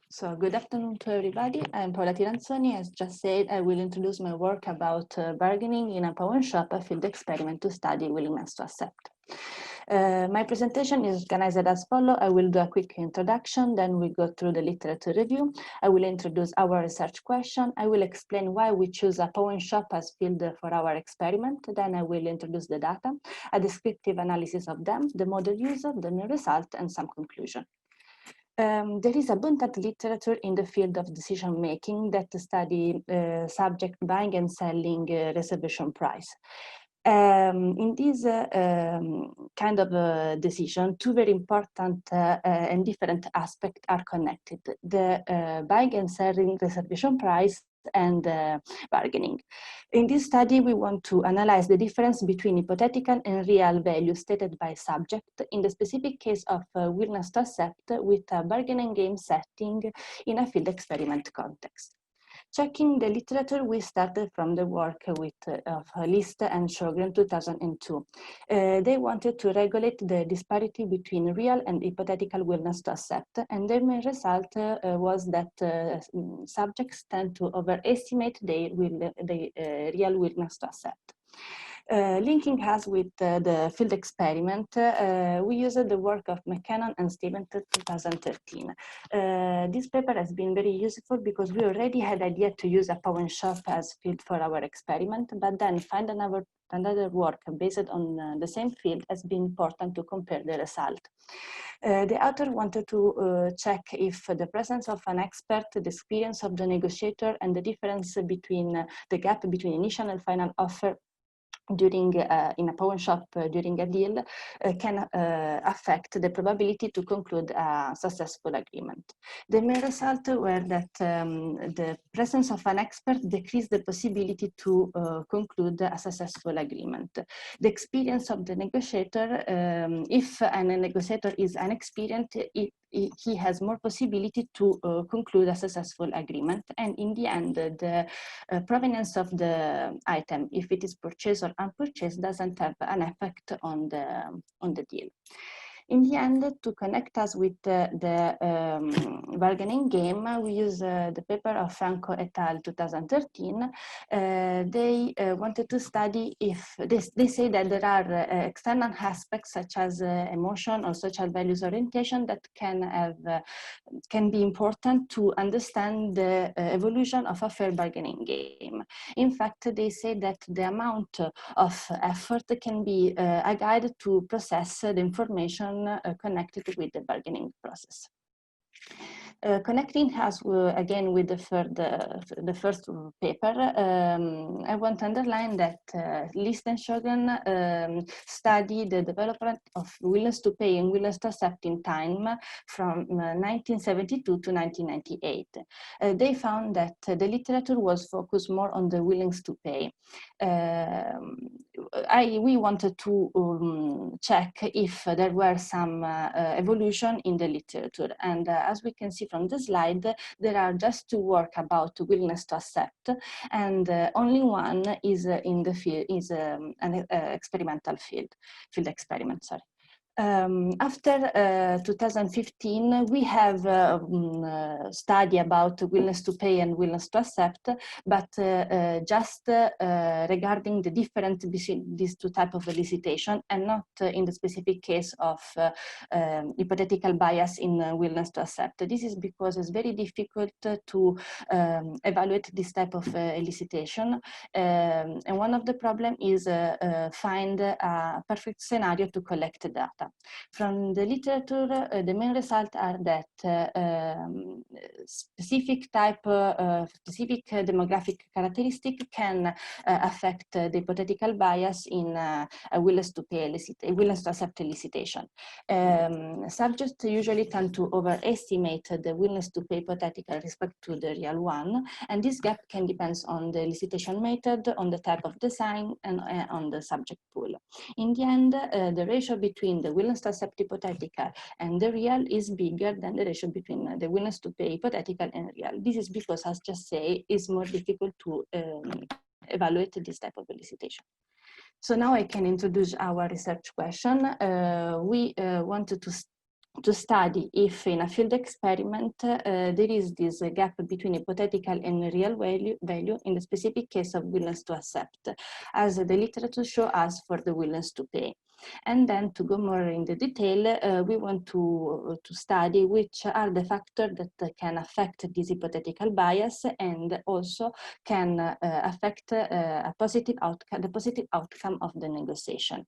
So good afternoon to everybody. I'm Paola Tiranzoni. As just said, I will introduce my work about bargaining in a pawn shop, a field experiment to study willingness to accept. My presentation is organized as follows. I will do a quick introduction, then we go through the literature review. I will introduce our research question. I will explain why we choose a pawn shop as field for our experiment. Then I will introduce the data, a descriptive analysis of them, the model used, the main result, and some conclusion. There is abundant literature in the field of decision making that study subject buying and selling reservation price. In this kind of decision, two very important and different aspects are connected: the buying and selling reservation price and bargaining. In this study, we want to analyze the difference between hypothetical and real value stated by subject in the specific case of willingness to accept with a bargaining game setting in a field experiment context. Checking the literature, we started from the work of List and Sjogren 2002. They wanted to regulate the disparity between real and hypothetical willingness to accept, and their main result was that subjects tend to overestimate their real willingness to accept. Linking us with the field experiment, we used the work of McCannon and Stevens 2013. This paper has been very useful because we already had idea to use a pawn shop as field for our experiment, but then find another work based on the same field has been important to compare the result. The author wanted to check if the presence of an expert, the experience of the negotiator, and the difference between the gap between initial and final offer during in a pawn shop during a deal can affect the probability to conclude a successful agreement. The main results were that the presence of an expert decreased the possibility to conclude a successful agreement. The experience of the negotiator, if a negotiator is inexperienced, he has more possibility to conclude a successful agreement. And in the end, the provenance of the item, if it is purchased or unpurchased, doesn't have an effect on the deal. In the end, to connect us with the bargaining game, we use the paper of Franco et al. 2013. They wanted to study if, they say that there are external aspects such as emotion or social values orientation that can be important to understand the evolution of a fair bargaining game. In fact, they say that the amount of effort can be a guide to process the information connected with the bargaining process. Connecting us again with the first paper, I want to underline that List and Sjogren studied the development of willingness to pay and willingness to accept in time from 1972 to 1998. They found that the literature was focused more on the willingness to pay. We wanted to check if there were some evolution in the literature, and as we can see from the slide, there are just two works about willingness to accept, and only one is in the field, is an experimental field experiment, sorry. After 2015, we have study about willingness to pay and willingness to accept, but just regarding the difference between these two types of elicitation, and not in the specific case of hypothetical bias in willingness to accept. This is because it's very difficult to evaluate this type of elicitation, and one of the problems is find a perfect scenario to collect data. From the literature, the main results are that specific demographic characteristic can affect the hypothetical bias in a willingness to accept elicitation. Subjects usually tend to overestimate the willingness to pay hypothetical respect to the real one, and this gap can depend on the elicitation method, on the type of design, and on the subject pool. In the end, the ratio between the willingness to accept hypothetical and the real is bigger than the ratio between the willingness to pay hypothetical and real. This is because, as just say, it's more difficult to evaluate this type of elicitation. So now I can introduce our research question. We wanted to to study if in a field experiment there is this gap between hypothetical and real value in the specific case of willingness to accept, as the literature shows us for the willingness to pay. And then to go more in the detail, we want to study which are the factors that can affect this hypothetical bias and also can affect the positive outcome of the negotiation.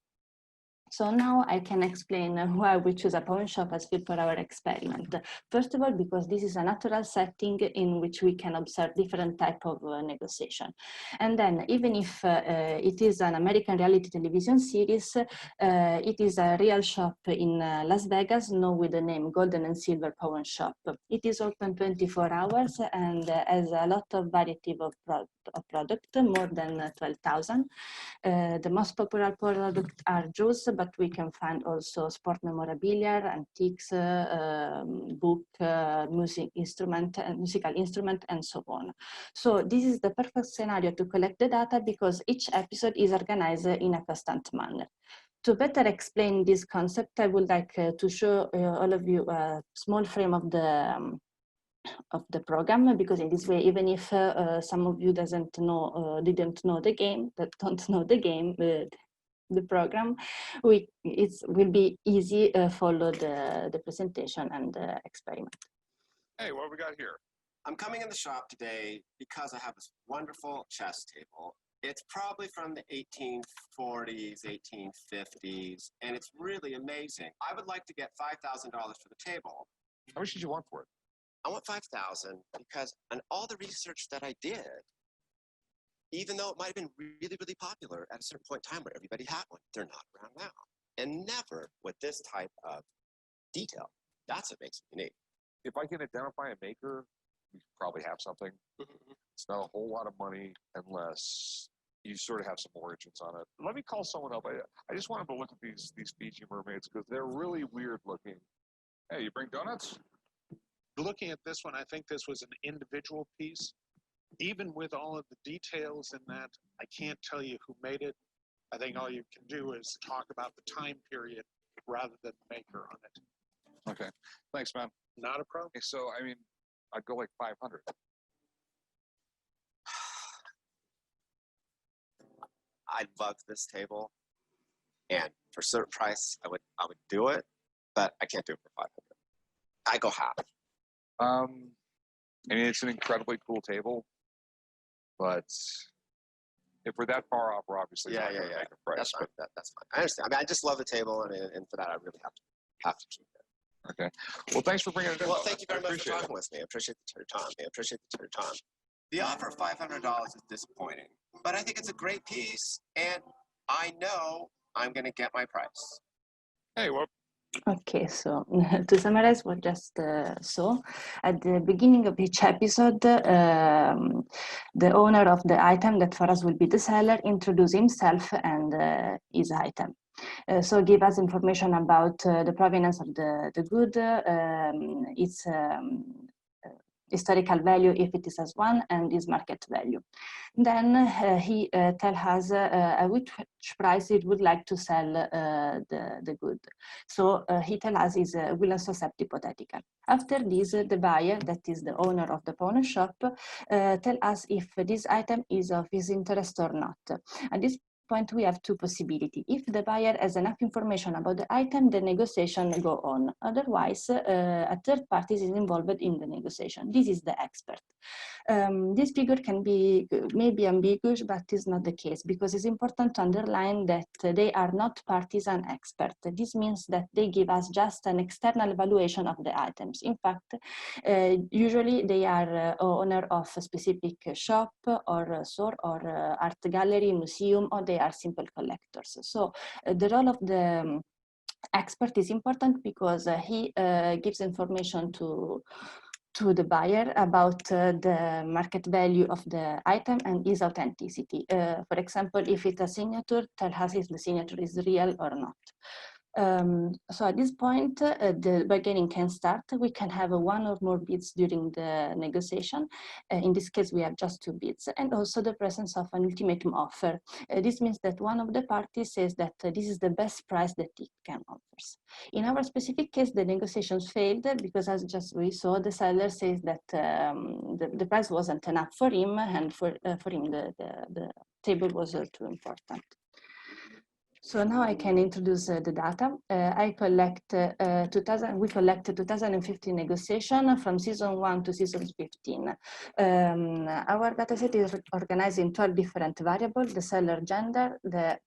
So now I can explain why we choose a pawn shop as field for our experiment. First of all, because this is a natural setting in which we can observe different type of negotiation. And then even if it is an American reality television series, it is a real shop in Las Vegas known with the name Golden and Silver Pawn Shop. It is open 24 hours and has a lot of variety of product, more than 12,000. The most popular products are jewels, but we can find also sport memorabilia, antiques, book, musical instrument, and so on. So this is the perfect scenario to collect the data because each episode is organized in a constant manner. To better explain this concept, I would like to show all of you a small frame of the program, because in this way, even if some of you didn't know the game, the program, it will be easy follow the presentation and the experiment. Hey, what have we got here? I'm coming in the shop today because I have this wonderful chess table. It's probably from the 1840s, 1850s, and it's really amazing. I would like to get $5,000 for the table. How much did you want for it? I want $5,000 because on all the research that I did, even though it might have been really, really popular at a certain point in time where everybody had one, they're not around now. And never with this type of detail. That's what makes it unique. If I can identify a maker, we probably have something. It's not a whole lot of money unless you sort of have some origins on it. Let me call someone up. I just wanted to look at these Fiji mermaids because they're really weird looking. Hey, you bring donuts? Looking at this one, I think this was an individual piece. Even with all of the details in that, I can't tell you who made it. I think all you can do is talk about the time period rather than the maker on it. Okay. Thanks, man. Not a problem. So, I mean, I'd go like 500. I love this table, and for a certain price, I would do it, but I can't do it for 500. I go half. I mean, it's an incredibly cool table, but if we're that far off, we're obviously not going to make a price. That's fine. That's fine. I understand. I mean, I just love the table, and for that, I really have to keep it. Okay. Well, thanks for bringing it in. Well, thank you very much for talking with me. I appreciate your time. The offer of $500 is disappointing, but I think it's a great piece, and I know I'm going to get my price. Hey, well. Okay, so to summarize what just saw, at the beginning of each episode, the owner of the item that for us will be the seller introduce himself and his item. So give us information about the provenance of the good, its historical value if it is as one, and its market value. Then he tells us at which price he would like to sell the good. So he tells us is willing to accept hypothetical. After this, the buyer, that is the owner of the pawn shop, tell us if this item is of his interest or not. At this point, we have two possibilities. If the buyer has enough information about the item, the negotiation go on. Otherwise, a third party is involved in the negotiation. This is the expert. This figure can be maybe ambiguous, but is not the case, because it's important to underline that they are not partisan experts. This means that they give us just an external evaluation of the items. In fact, usually they are owner of a specific shop or store or art gallery, museum, or they are simple collectors. So the role of the expert is important because he gives information to the buyer about the market value of the item and its authenticity. For example, if it's a signature, tell us if the signature is real or not. So at this point, the bargaining can start. We can have one or more bids during the negotiation. In this case, we have just 2 bids, and also the presence of an ultimatum offer. This means that one of the parties says that this is the best price that it can offer. In our specific case, the negotiations failed because, as just we saw, the seller says that the price wasn't enough for him, and for him the table was too important. So now I can introduce the data. We collect 2015 negotiation from season 1 to season 15. Our dataset is organized in 12 different variables: the seller gender, the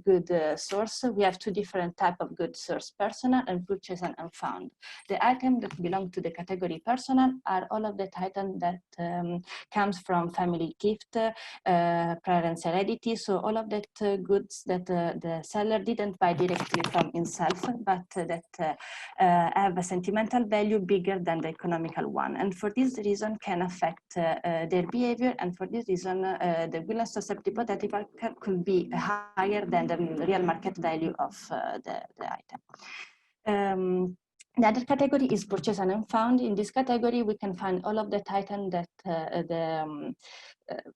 good source. We have 2 different types of good source: personal and purchased and unfound. The items that belong to the category personal are all of the items that comes from family gift, parents' heredity, so all of that goods that the seller didn't buy directly from himself, but that have a sentimental value bigger than the economical one, and for this reason can affect their behavior, and for this reason the willingness to accept hypothetical could be higher than the real market value of the item. The other category is purchased and unfound. In this category, we can find all of the items that the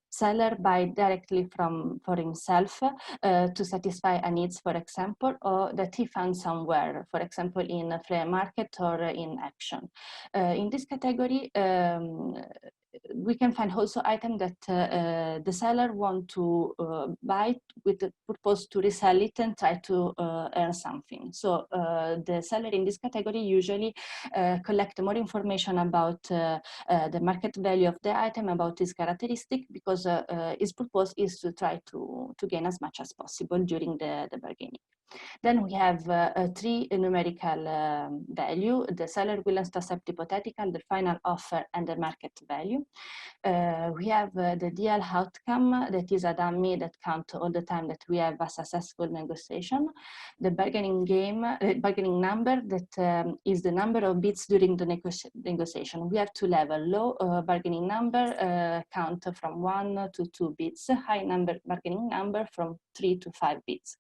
seller buy directly for himself to satisfy a needs, for example, or that he found somewhere, for example, in a flea market or in action. In this category, we can find also items that the seller want to buy with the purpose to resell it and try to earn something. So the seller in this category usually collect more information about the market value of the item, about its characteristic, because his purpose is to try to gain as much as possible during the bargaining. Then we have 3 numerical value: the seller willingness to accept hypothetical, the final offer, and the market value. We have the deal outcome, that is a dummy that counts all the time that we have a successful negotiation. The bargaining bargaining number, that is the number of bids during the negotiation. We have 2 levels: low bargaining number count from 1 to 2 bids, high bargaining number from 3 to 5 bids.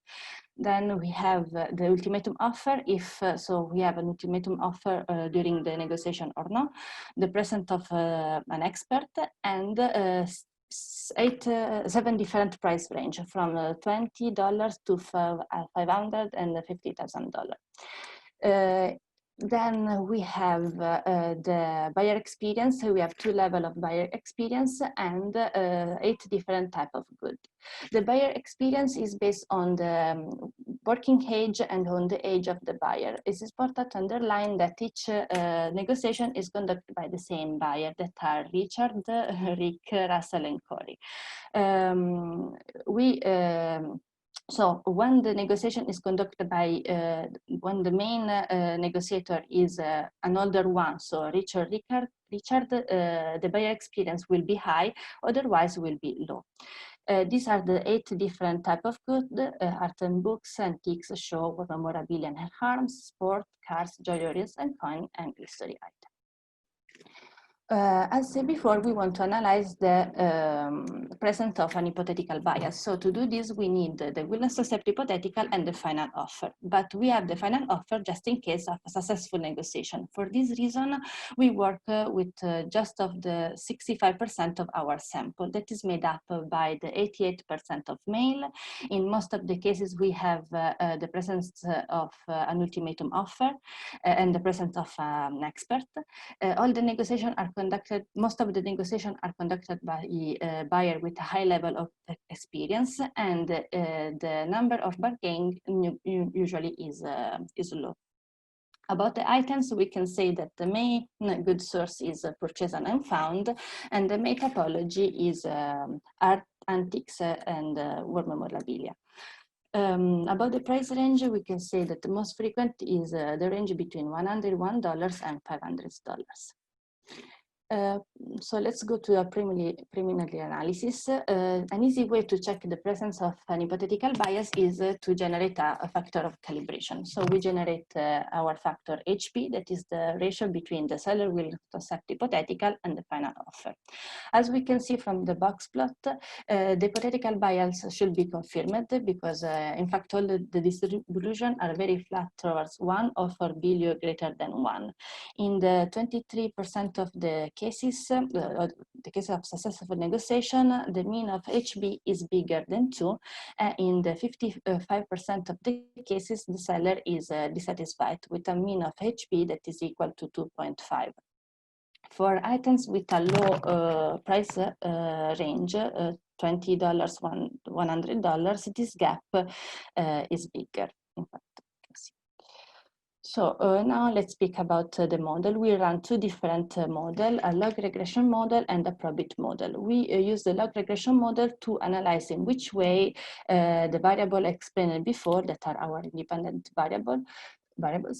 Then we have the ultimatum offer, if so we have an ultimatum offer during the negotiation or no, the presence of an expert, and 7 different price range from $20 to $550,000. Then we have the buyer experience. We have 2 levels of buyer experience and 8 different types of goods. The buyer experience is based on the working age and on the age of the buyer. It's important to underline that each negotiation is conducted by the same buyer, that are Richard, Rick, Russell, and Corey. So when the negotiation is conducted by, when the main negotiator is an older one, so Richard, the buyer experience will be high, otherwise will be low. These are the 8 different types of goods: art and books, antiques, show, memorabilia and arms, sport, cars, jewelries, and coin, and history items. As said before, we want to analyze the presence of an hypothetical bias. So to do this, we need the willingness to accept hypothetical and the final offer. But we have the final offer just in case of a successful negotiation. For this reason, we work with just of the 65% of our sample. That is made up by the 88% of male. In most of the cases, we have the presence of an ultimatum offer and the presence of an expert. All the negotiations are conducted, most of the negotiations are conducted by a buyer with a high level of experience, and the number of bargaining usually is low. About the items, we can say that the main good source is purchased and unfound, and the main typology is art, antiques, and war memorabilia. About the price range, we can say that the most frequent is the range between $101 and $500. So let's go to a preliminary analysis. An easy way to check the presence of an hypothetical bias is to generate a factor of calibration. So we generate our factor HP, that is the ratio between the seller willing to accept hypothetical and the final offer. As we can see from the box plot, the hypothetical bias should be confirmed because in fact all the distribution are very flat towards 1 or for value greater than 1. In the 23% of the cases, the case of successful negotiation, the mean of HB is bigger than 2. In the 55% of the cases, the seller is dissatisfied with a mean of HB that is equal to 2.5. For items with a low price range, $20, $100, this gap is bigger, in fact. So now let's speak about the model. We run two different models, a log regression model and a probit model. We use the log regression model to analyze in which way the variable explained before, that are our independent variables,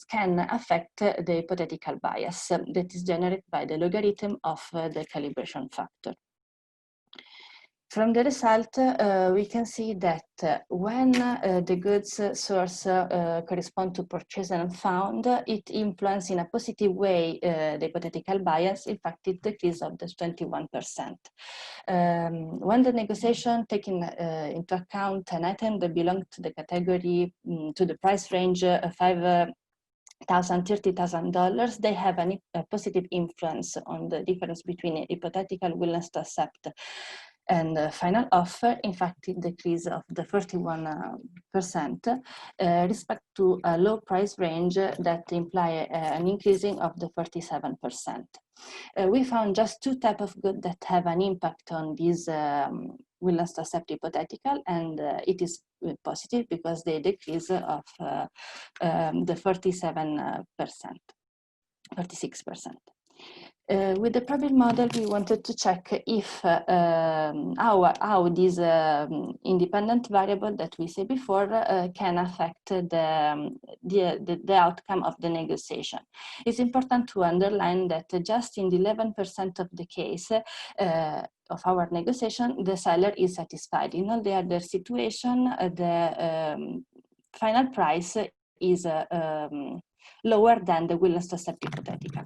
can affect the hypothetical bias that is generated by the logarithm of the calibration factor. From the result, we can see that when the goods source correspond to purchased and found, it influences in a positive way the hypothetical bias. In fact, it decreases of the 21%. When the negotiation taking into account an item that belongs to the category, to the price range $5,000, $30,000, they have a positive influence on the difference between hypothetical willingness to accept and final offer. In fact, it decrease of the 31% respect to a low price range that imply an increasing of the 47%. We found just two types of goods that have an impact on this willingness to accept hypothetical, and it is positive because they decrease of the 46%. With the probit model, we wanted to check if how this independent variable that we said before can affect the outcome of the negotiation. It's important to underline that just in the 11% of the case of our negotiation, the seller is satisfied. In all the other situation, the final price is lower than the willingness to accept hypothetical.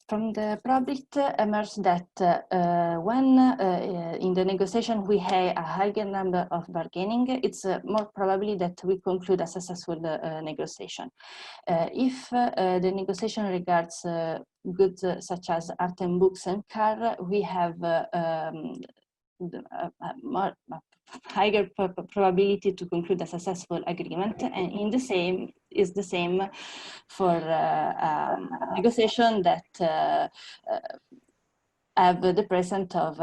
From the probit emerged that when in the negotiation we have a higher number of bargaining, it's more probably that we conclude a successful negotiation. If the negotiation regards goods such as art and books and car, we have higher probability to conclude a successful agreement, and in the same is the same for negotiation that have the presence of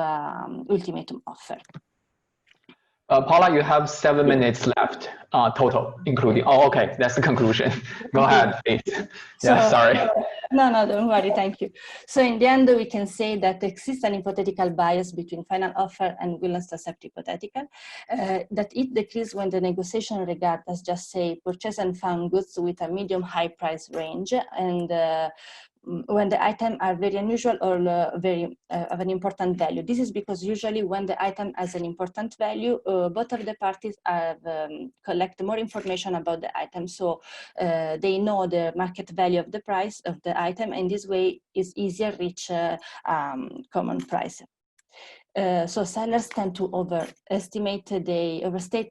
ultimatum offer. Paula, you have 7 minutes left total, including. Oh, okay, that's the conclusion. Go ahead, please. Yeah, sorry. No, don't worry, thank you. So in the end, we can say that exists an hypothetical bias between final offer and willingness to accept hypothetical, that it decreases when the negotiation regards, as just say, purchase and found goods with a medium-high price range, and when the items are very unusual or very of an important value. This is because usually when the item has an important value, both of the parties have collect more information about the item, so they know the market value of the price of the item, and this way is easier reach common price. So sellers tend to overstate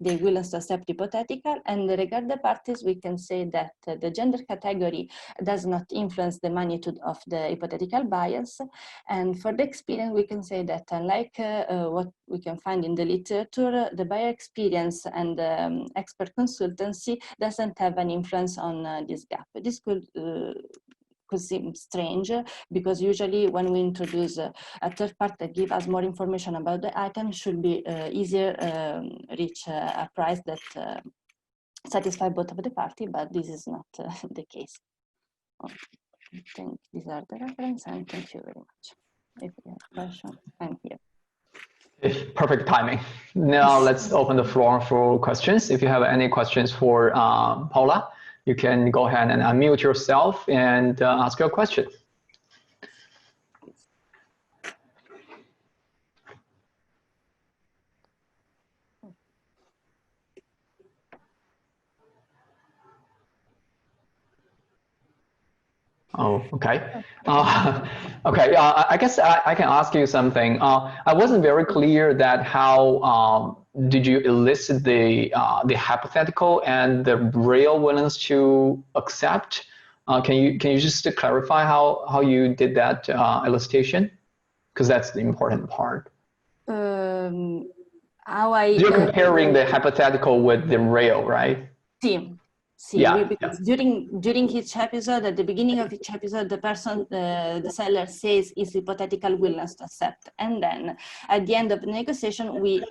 their willingness to accept hypothetical, and regarding the parties, we can say that the gender category does not influence the magnitude of the hypothetical bias. And for the experience, we can say that unlike what we can find in the literature, the buyer experience and expert consultancy doesn't have an influence on this gap. This could seem strange, because usually when we introduce a third party that give us more information about the item, should be easier reach a price that satisfy both of the party, but this is not the case. Okay. I think these are the reference, and thank you very much. If you have questions, I'm here. Perfect timing. Now let's open the floor for questions. If you have any questions for Paula, you can go ahead and unmute yourself and ask your question. Oh, okay. Okay. I guess I can ask you something. I wasn't very clear that how did you elicit the hypothetical and the real willingness to accept? Can you just clarify how you did that elicitation? Because that's the important part. How I You're comparing the hypothetical with the real, right? See, Yeah, because during each episode, at the beginning of each episode, the person, the seller says is hypothetical willingness to accept, and then at the end of the negotiation, we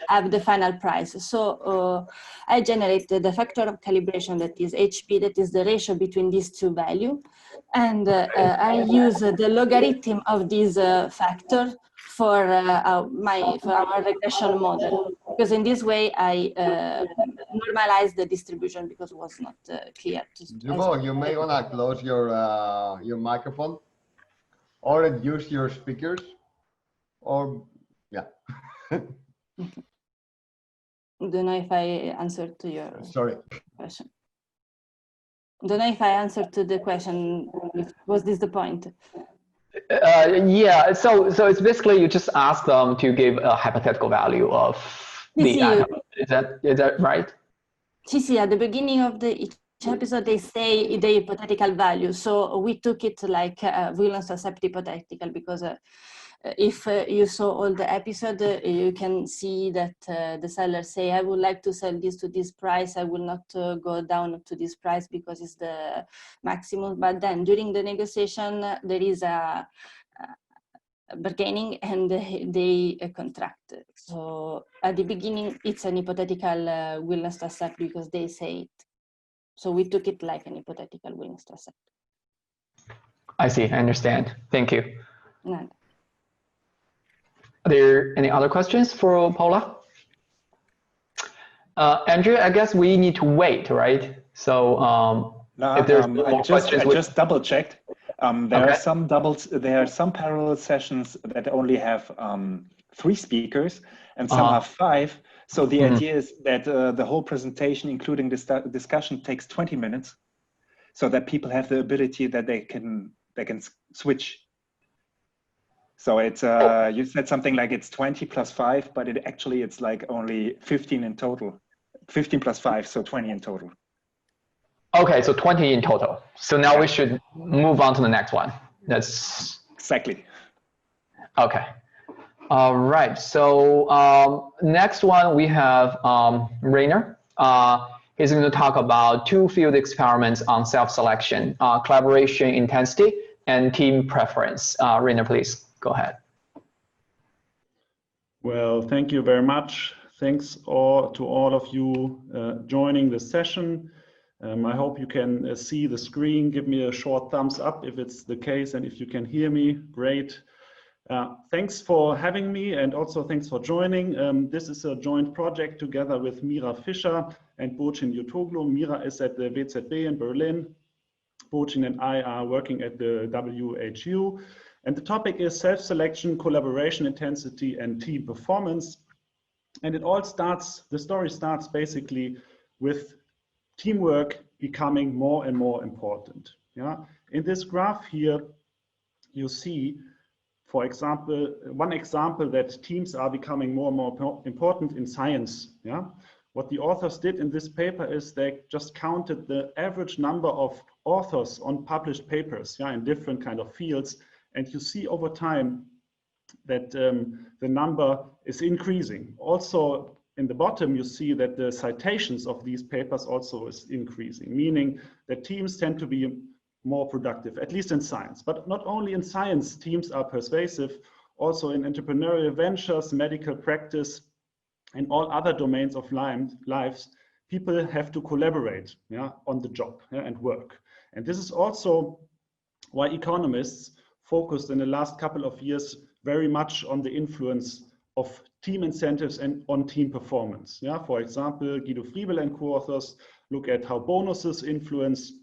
have the final price. So I generated the factor of calibration, that is HP, that is the ratio between these two values, and I use the logarithm of this factor for our regression model, because in this way I normalize the distribution, because it was not clear. Yuval, you may want to close your microphone or use your speakers, or yeah. Don't know if I answered to your question. Don't know if I answered to the question. Was this the point? Yeah, so it's basically you just ask them to give a hypothetical value of the atom. Is that right? See, at the beginning of each episode, they say the hypothetical value. So we took it like willingness to accept hypothetical, because if you saw all the episode, you can see that the seller say, I would like to sell this to this price. I will not go down to this price because it's the maximum. But then during the negotiation, there is a bargaining, and they contract. So at the beginning, it's an hypothetical willingness to accept, because they say it. So we took it like an hypothetical willingness to accept. I see, I understand. Thank you. No. Are there any other questions for Paula? Andrew, I guess we need to wait, right? So if there's more questions, I just double checked. There are some parallel sessions that only have 3 speakers, and some have 5. So the idea is that the whole presentation, including this discussion, takes 20 minutes, so that people have the ability that they can switch. So it's you said something like it's 20 plus 5, but it's like only 15 in total. 15 plus 5, so 20 in total. Okay, so 20 in total. So now we should move on to the next one. That's exactly. Okay. All right. So next one we have Rainer. He's going to talk about 2 field experiments on self-selection, collaboration intensity, and team preference. Rainer, please go ahead. Well, thank you very much. Thanks to all of you joining the session. I hope you can see the screen. Give me a short thumbs up if it's the case, and if you can hear me, great. Thanks for having me, and also thanks for joining. This is a joint project together with Mira Fischer and Burçin Yurtoglu. Mira is at the WZB in Berlin. Burçin and I are working at the WHU. And the topic is self-selection, collaboration intensity, and team performance. And the story starts basically with teamwork becoming more and more important. Yeah? In this graph here, you see, for example, one example that teams are becoming more and more important in science. Yeah? What the authors did in this paper is they just counted the average number of authors on published papers, in different kind of fields. And you see over time that the number is increasing. Also, in the bottom, you see that the citations of these papers also is increasing, meaning that teams tend to be more productive, at least in science. But not only in science, teams are persuasive, also in entrepreneurial ventures, medical practice, and all other domains of lives, people have to collaborate on the job and work. And this is also why economists focused in the last couple of years very much on the influence of team incentives and on team performance. For example, Guido Friebel and co-authors look at how bonuses influence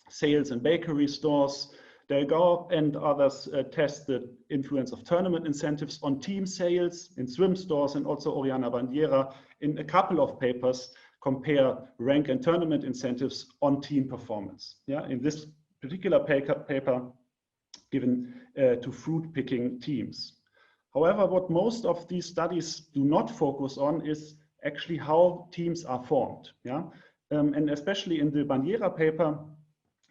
sales in bakery stores. Delgado and others test the influence of tournament incentives on team sales in swim stores, and also Oriana Bandiera in a couple of papers compare rank and tournament incentives on team performance. In this particular paper given to fruit picking teams. However, what most of these studies do not focus on is actually how teams are formed. Yeah? And especially in the Bandiera paper,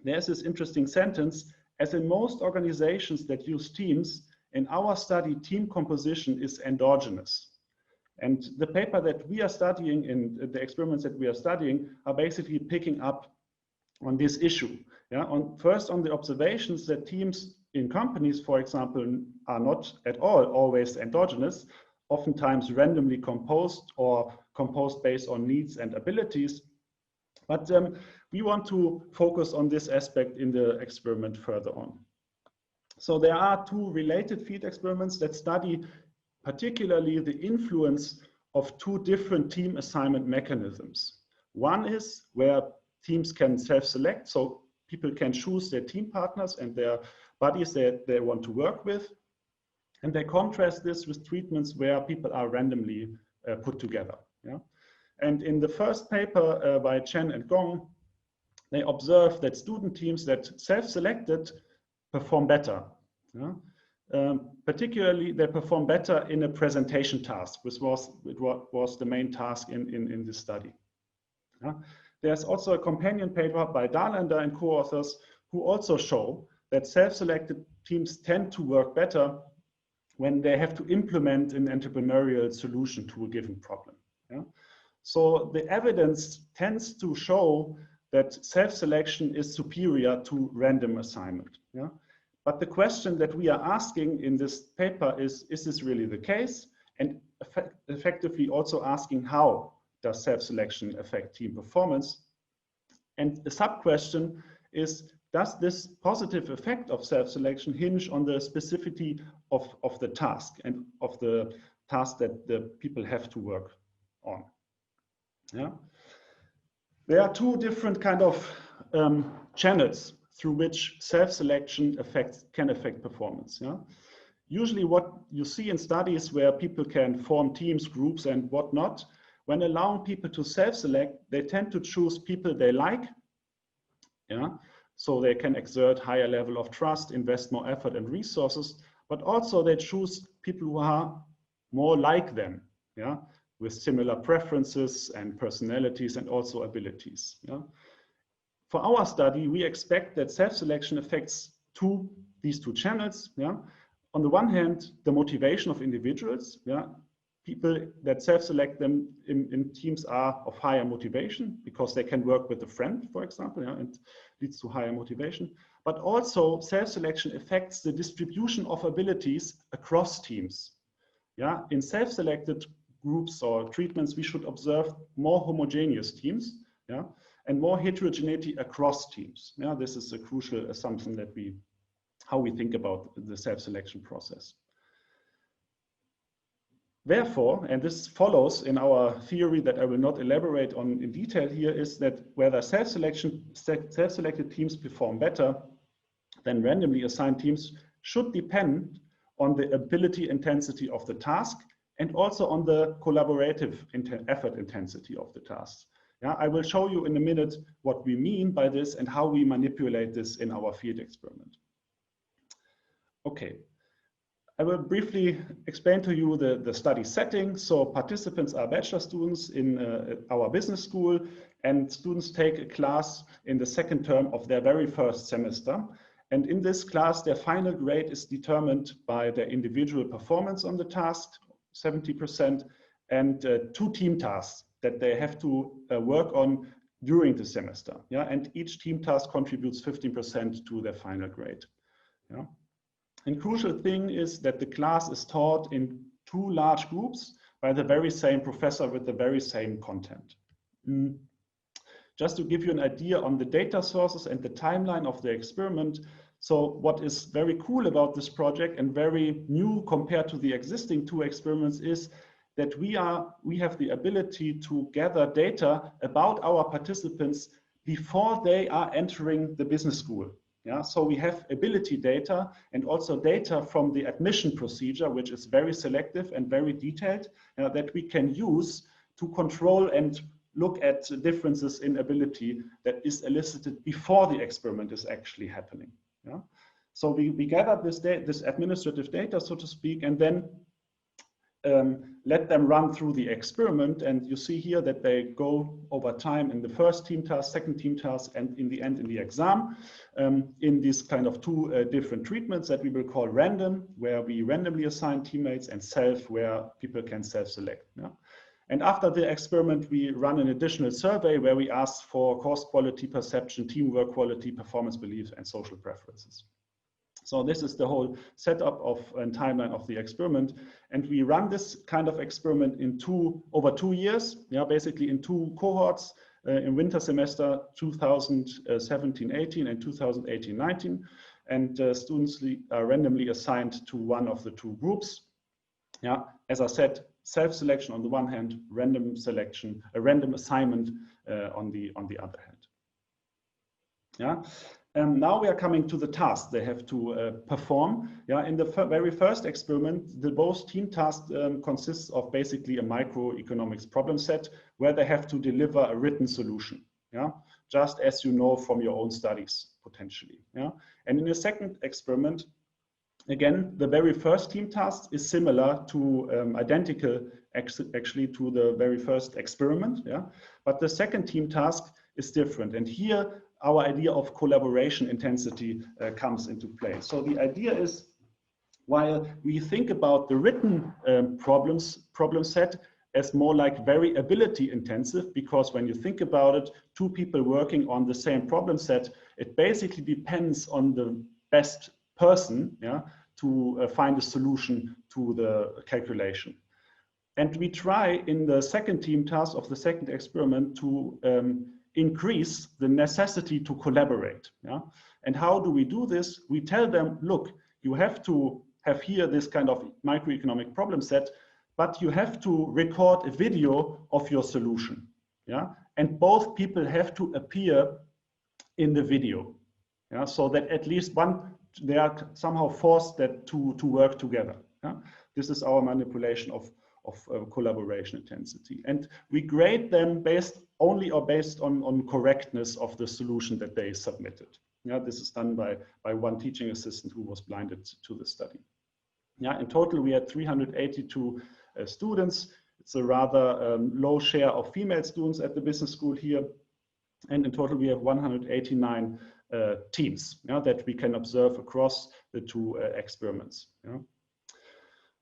there's this interesting sentence: as in most organizations that use teams, in our study, team composition is endogenous. And the paper that we are studying and the experiments that we are studying are basically picking up on this issue. Yeah? First on the observations that teams in companies, for example, are not at all always endogenous, oftentimes randomly composed or composed based on needs and abilities. But we want to focus on this aspect in the experiment further on. So there are two related field experiments that study particularly the influence of two different team assignment mechanisms. One is where teams can self-select, so people can choose their team partners and their buddies that they want to work with. And they contrast this with treatments where people are randomly put together. Yeah? And in the first paper by Chen and Gong, they observed that student teams that self-selected perform better. Yeah? Particularly, they perform better in a presentation task, which was the main task in this study. Yeah? There's also a companion paper by Darlander and co-authors who also show that self-selected teams tend to work better when they have to implement an entrepreneurial solution to a given problem. Yeah? So the evidence tends to show that self-selection is superior to random assignment. Yeah? But the question that we are asking in this paper is this really the case? And effectively also asking, how does self-selection affect team performance? And the sub-question is, does this positive effect of self-selection hinge on the specificity of the task and of the task that the people have to work on? Yeah? There are two different kind of channels through which self-selection can affect performance. Yeah? Usually what you see in studies where people can form teams, groups and whatnot, when allowing people to self-select, they tend to choose people they like. Yeah? So they can exert higher level of trust, invest more effort and resources, but also they choose people who are more like them, yeah? With similar preferences and personalities and also abilities. Yeah? For our study, we expect that self-selection affects these two channels. Yeah? On the one hand, the motivation of individuals. Yeah? People that self-select them in teams are of higher motivation because they can work with a friend, for example, yeah, and leads to higher motivation. But also self-selection affects the distribution of abilities across teams. Yeah? In self-selected groups or treatments, we should observe more homogeneous teams, yeah, and more heterogeneity across teams. Yeah? This is a crucial assumption that how we think about the self-selection process. Therefore, and this follows in our theory that I will not elaborate on in detail here, is that whether self-selected teams perform better than randomly assigned teams should depend on the ability intensity of the task and also on the collaborative effort intensity of the task. Yeah, I will show you in a minute what we mean by this and how we manipulate this in our field experiment. Okay. I will briefly explain to you the study setting. So participants are bachelor students in our business school, and students take a class in the second term of their very first semester. And in this class, their final grade is determined by their individual performance on the task, 70%, and two team tasks that they have to work on during the semester. Yeah? And each team task contributes 15% to their final grade. Yeah? And crucial thing is that the class is taught in two large groups by the very same professor with the very same content. Just to give you an idea on the data sources and the timeline of the experiment. So what is very cool about this project and very new compared to the existing two experiments is that we have the ability to gather data about our participants before they are entering the business school. Yeah, so we have ability data and also data from the admission procedure, which is very selective and very detailed, that we can use to control and look at differences in ability that is elicited before the experiment is actually happening. Yeah? So we gather this administrative data, so to speak, and then let them run through the experiment. And you see here that they go over time in the first team task, second team task, and in the end in the exam, in these kind of two different treatments that we will call random, where we randomly assign teammates, and self, where people can self-select. Yeah? And after the experiment, we run an additional survey where we ask for course quality, perception, teamwork quality, performance beliefs, and social preferences. So this is the whole setup of and timeline of the experiment. And we run this kind of experiment in over 2 years, yeah, basically in 2 cohorts, in winter semester 2017-18 and 2018-19. And students are randomly assigned to one of the 2 groups. Yeah, as I said, self-selection on the one hand, random selection, a random assignment on the other hand. Yeah. Now we are coming to the tasks they have to perform. Yeah, in the very first experiment, both team tasks consists of basically a microeconomics problem set where they have to deliver a written solution. Yeah, just as you know from your own studies potentially. Yeah, and in the second experiment, again, the very first team task is similar to identical actually to the very first experiment. Yeah, but the second team task is different, and here our idea of collaboration intensity comes into play. So the idea is, while we think about the written problem set as more like very ability intensive, because when you think about it, 2 people working on the same problem set, it basically depends on the best person, yeah, to find a solution to the calculation. And we try in the second team task of the second experiment to increase the necessity to collaborate. Yeah? And how do we do this? We tell them, look, you have to have here this kind of microeconomic problem set, but you have to record a video of your solution. Yeah? And both people have to appear in the video. Yeah? So that at least they are somehow forced to work together. Yeah? This is our manipulation of collaboration intensity. And we grade them based on correctness of the solution that they submitted. Yeah, this is done by one teaching assistant who was blinded to the study. Yeah, in total we had 382 students. It's a rather low share of female students at the business school here. And in total we have 189 teams, yeah, that we can observe across the 2 experiments. Yeah.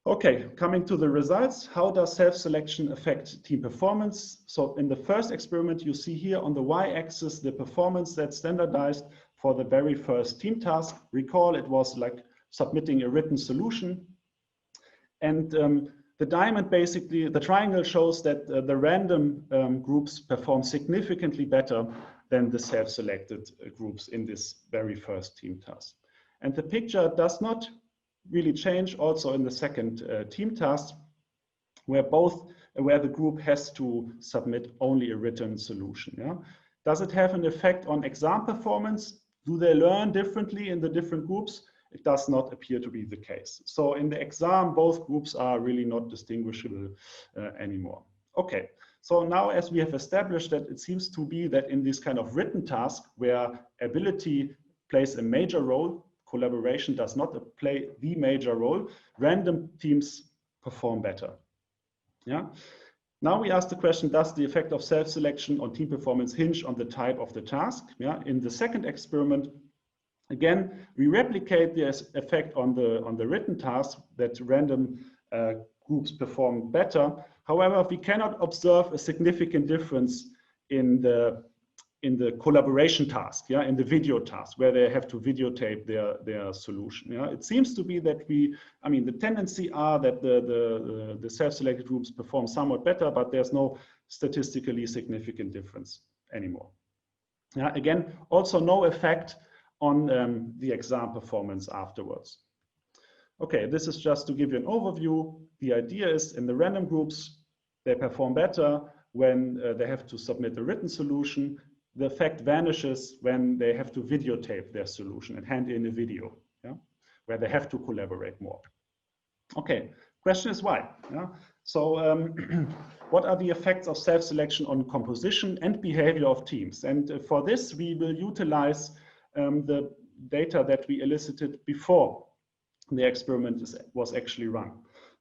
Okay, coming to the results, how does self-selection affect team performance? So in the first experiment, you see here on the y-axis the performance that's standardized for the very first team task. Recall, it was like submitting a written solution. And the diamond, basically, the triangle shows that the random groups perform significantly better than the self-selected groups in this very first team task. And the picture does not really change also in the second team task, where the group has to submit only a written solution. Yeah? Does it have an effect on exam performance? Do they learn differently in the different groups? It does not appear to be the case. So in the exam, both groups are really not distinguishable anymore. Okay, so now as we have established that it seems to be that in this kind of written task where ability plays a major role, collaboration does not play the major role, random teams perform better. Yeah. Now we ask the question, does the effect of self-selection on team performance hinge on the type of the task? Yeah. In the second experiment, again, we replicate the effect on the written task that random groups perform better. However, we cannot observe a significant difference in the collaboration task, yeah, in the video task, where they have to videotape their solution. Yeah, it seems to be that the tendency are that the self-selected groups perform somewhat better, but there's no statistically significant difference anymore. Yeah, again, also no effect on the exam performance afterwards. Okay, this is just to give you an overview. The idea is in the random groups, they perform better when they have to submit a written solution. The effect vanishes when they have to videotape their solution and hand in a video, yeah, where they have to collaborate more. Okay, question is why? Yeah? So what are the effects of self-selection on composition and behavior of teams? And for this, we will utilize the data that we elicited before the experiment was actually run.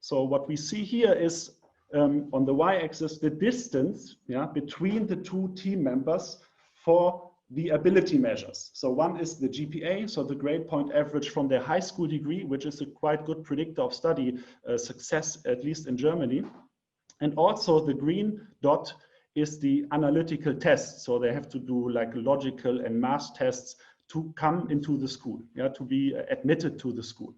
So what we see here is on the y-axis, the distance between the two team members for the ability measures. So one is the GPA, so the grade point average from their high school degree, which is a quite good predictor of study success, at least in Germany. And also the green dot is the analytical test. So they have to do like logical and math tests to come into the school, to be admitted to the school.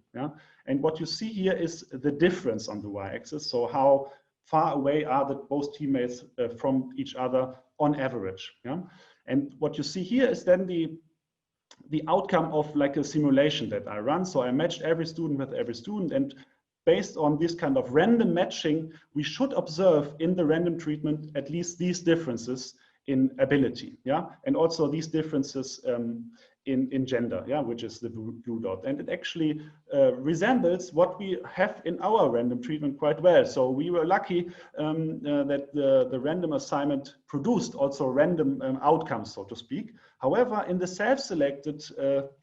And what you see here is the difference on the y-axis. So how far away are the both teammates from each other on average. And what you see here is then the outcome of like a simulation that I run. So I matched every student with every student, and based on this kind of random matching, we should observe in the random treatment at least these differences in ability, and also these differences in gender, which is the blue dot. And it actually resembles what we have in our random treatment quite well. So we were lucky that the random assignment produced also random outcomes, so to speak. However, in the self-selected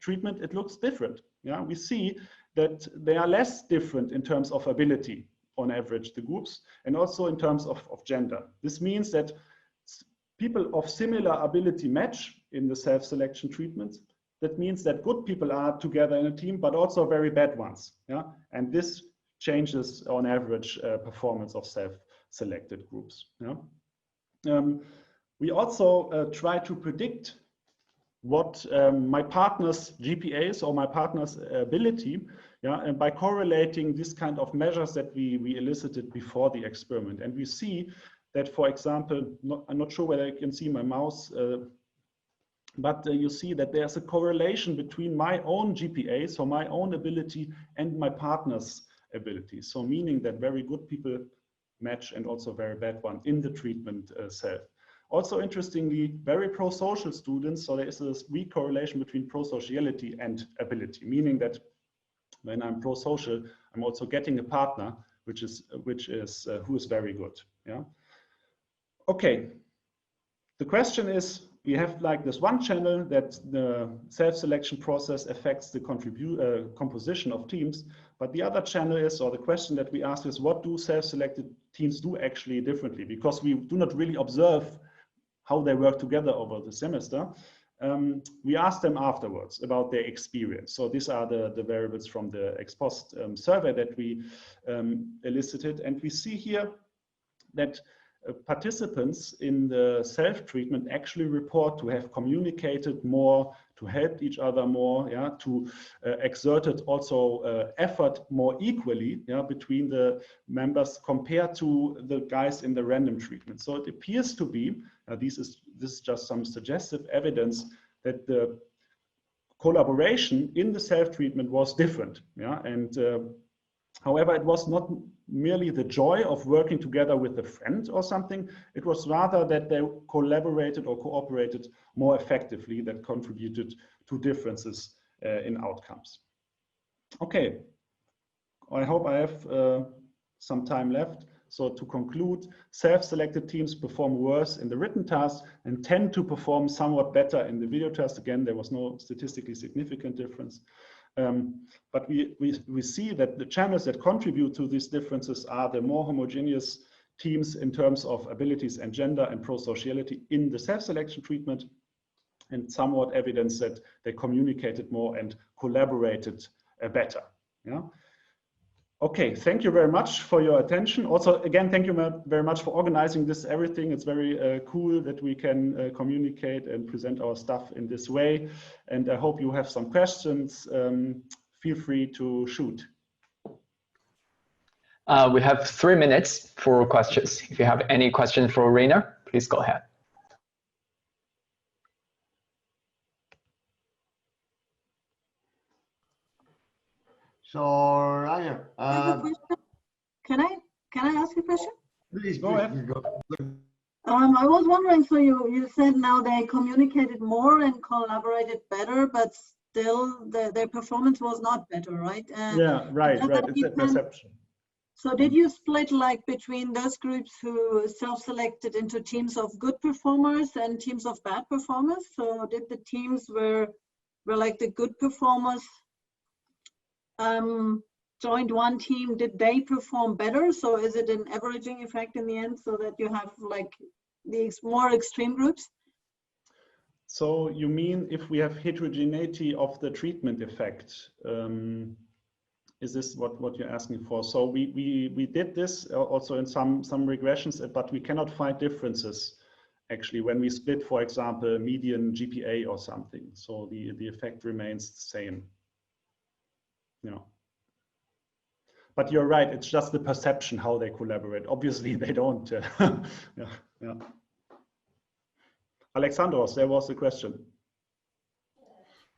treatment, it looks different. We see that they are less different in terms of ability on average, the groups, and also in terms of gender. This means that people of similar ability match in the self-selection treatments. That means that good people are together in a team, but also very bad ones. And this changes on average performance of self-selected groups. We also try to predict what my partner's GPAs or my partner's ability, and by correlating this kind of measures that we elicited before the experiment. And we see that, for example, I'm not sure whether you can see my mouse, but you see that there's a correlation between my own GPA, so my own ability, and my partner's ability. So meaning that very good people match and also very bad one in the treatment self. Also interestingly, very pro-social students, so there is a weak correlation between pro-sociality and ability, meaning that when I'm pro-social, I'm also getting a partner, who is very good. Okay, the question is, we have like this one channel that the self-selection process affects the composition of teams, but the other channel is, or the question that we ask is, what do self-selected teams do actually differently? Because we do not really observe how they work together over the semester. We ask them afterwards about their experience. So these are the variables from the ex post survey that we elicited, and we see here that participants in the self-treatment actually report to have communicated more, to help each other more, to exerted also effort more equally between the members compared to the guys in the random treatment. So it appears to be, this is just some suggestive evidence that the collaboration in the self-treatment was different. And however, it was not merely the joy of working together with a friend or something. It was rather that they collaborated or cooperated more effectively, that contributed to differences in outcomes. Okay, I hope I have some time left. So to conclude, self-selected teams perform worse in the written task and tend to perform somewhat better in the video task. Again, there was no statistically significant difference. But we see that the channels that contribute to these differences are the more homogeneous teams in terms of abilities and gender and pro-sociality in the self-selection treatment, and somewhat evidence that they communicated more and collaborated better. Okay, thank you very much for your attention. Also, again, thank you very much for organizing this everything. It's very cool that we can communicate and present our stuff in this way. And I hope you have some questions. Feel free to shoot. We have 3 minutes for questions. If you have any questions for Rainer, please go ahead. So, Rainer, can I ask you a question? Please go ahead. I was wondering, so you said now they communicated more and collaborated better, but still their performance was not better, right? Yeah, right. It's a perception. So did you split like between those groups who self-selected into teams of good performers and teams of bad performers? So did the teams where like the good performers joined one team, did they perform better? So is it an averaging effect in the end so that you have like these more extreme groups? So you mean if we have heterogeneity of the treatment effect? Is this what you're asking for? So we did this also in some regressions, but we cannot find differences actually when we split, for example, median GPA or something. So the effect remains the same. You know. But you're right, it's just the perception how they collaborate. Obviously they don't. Yeah. Alexandros, there was a question.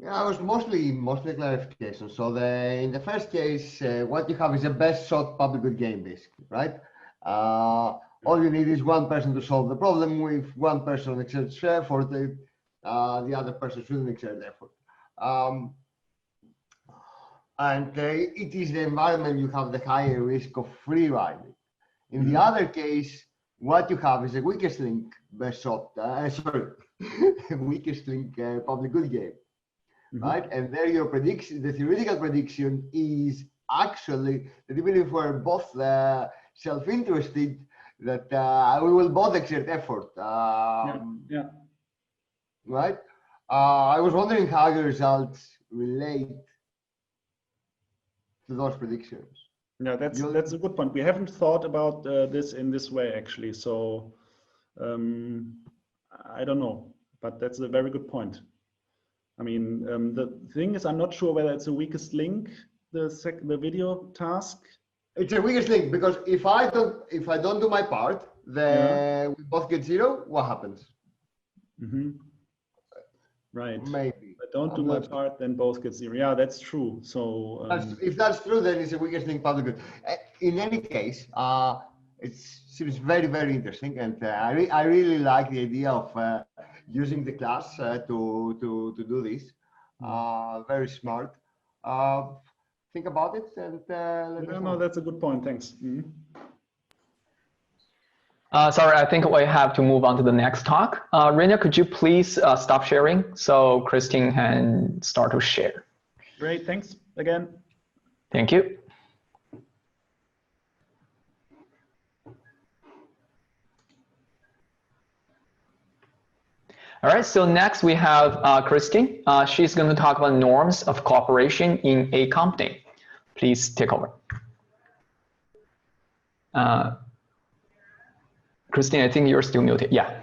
Yeah, it was mostly clarification. So in the first case, what you have is a best shot public good game, basically, right? All you need is one person to solve the problem. If one person exerts effort, the other person shouldn't exert effort. And it is the environment you have the higher risk of free riding. In the other case, what you have is a weakest link best shot, weakest link public good game. Right, and there your prediction, the theoretical prediction is actually that even if we're both self-interested, that we will both exert effort. Right. I was wondering how your results relate to those predictions. Yeah, that's a good point. We haven't thought about this in this way actually. So I don't know, but that's a very good point. I mean, the thing is, I'm not sure whether it's the weakest link, the video task. It's the weakest link because if I don't do my part, then we both get 0. What happens? Right. Maybe. If I don't do my part, then both get 0. Yeah, that's true. So if that's true, then it's the weakest link public good. In any case, it seems very, very interesting, and I really like the idea of using the class to do this. Very smart. Think about it and let us know. No, that's a good point. Thanks. Sorry, I think we have to move on to the next talk. Rena, could you please stop sharing so Christine can start to share? Great, thanks again. Thank you. All right, so next we have Christine. She's going to talk about norms of cooperation in a company. Please take over. Christine, I think you're still muted. Yeah.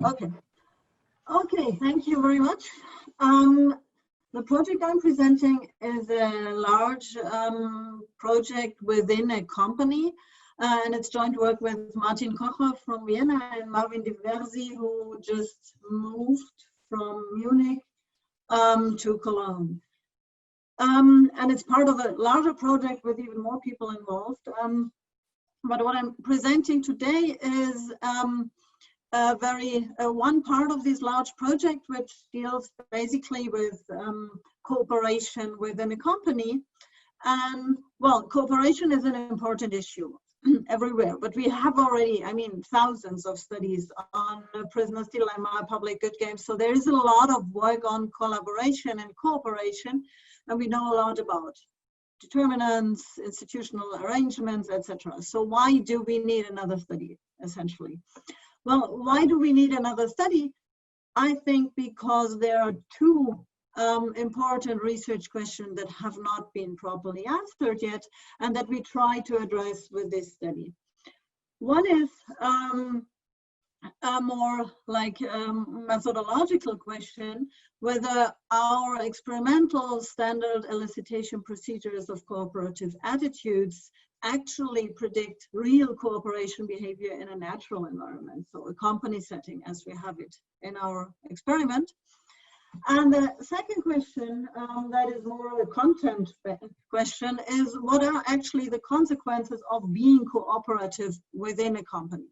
Okay. Okay, thank you very much. The project I'm presenting is a large project within a company. And it's joint work with Martin Kocher from Vienna and Marvin Diversi, who just moved from Munich to Cologne. And it's part of a larger project with even more people involved. But what I'm presenting today is one part of this large project, which deals basically with cooperation within a company. And well, cooperation is an important issue everywhere, but we have already, I mean, thousands of studies on prisoner's dilemma, public good games. So there is a lot of work on collaboration and cooperation, and we know a lot about determinants, institutional arrangements, etc. So why do we need another study, essentially? Well, why do we need another study? I think because there are two important research questions that have not been properly answered yet, and that we try to address with this study. One is a more like methodological question, whether our experimental standard elicitation procedures of cooperative attitudes actually predict real cooperation behavior in a natural environment, so a company setting as we have it in our experiment. And the second question, that is more a content question, is what are actually the consequences of being cooperative within a company?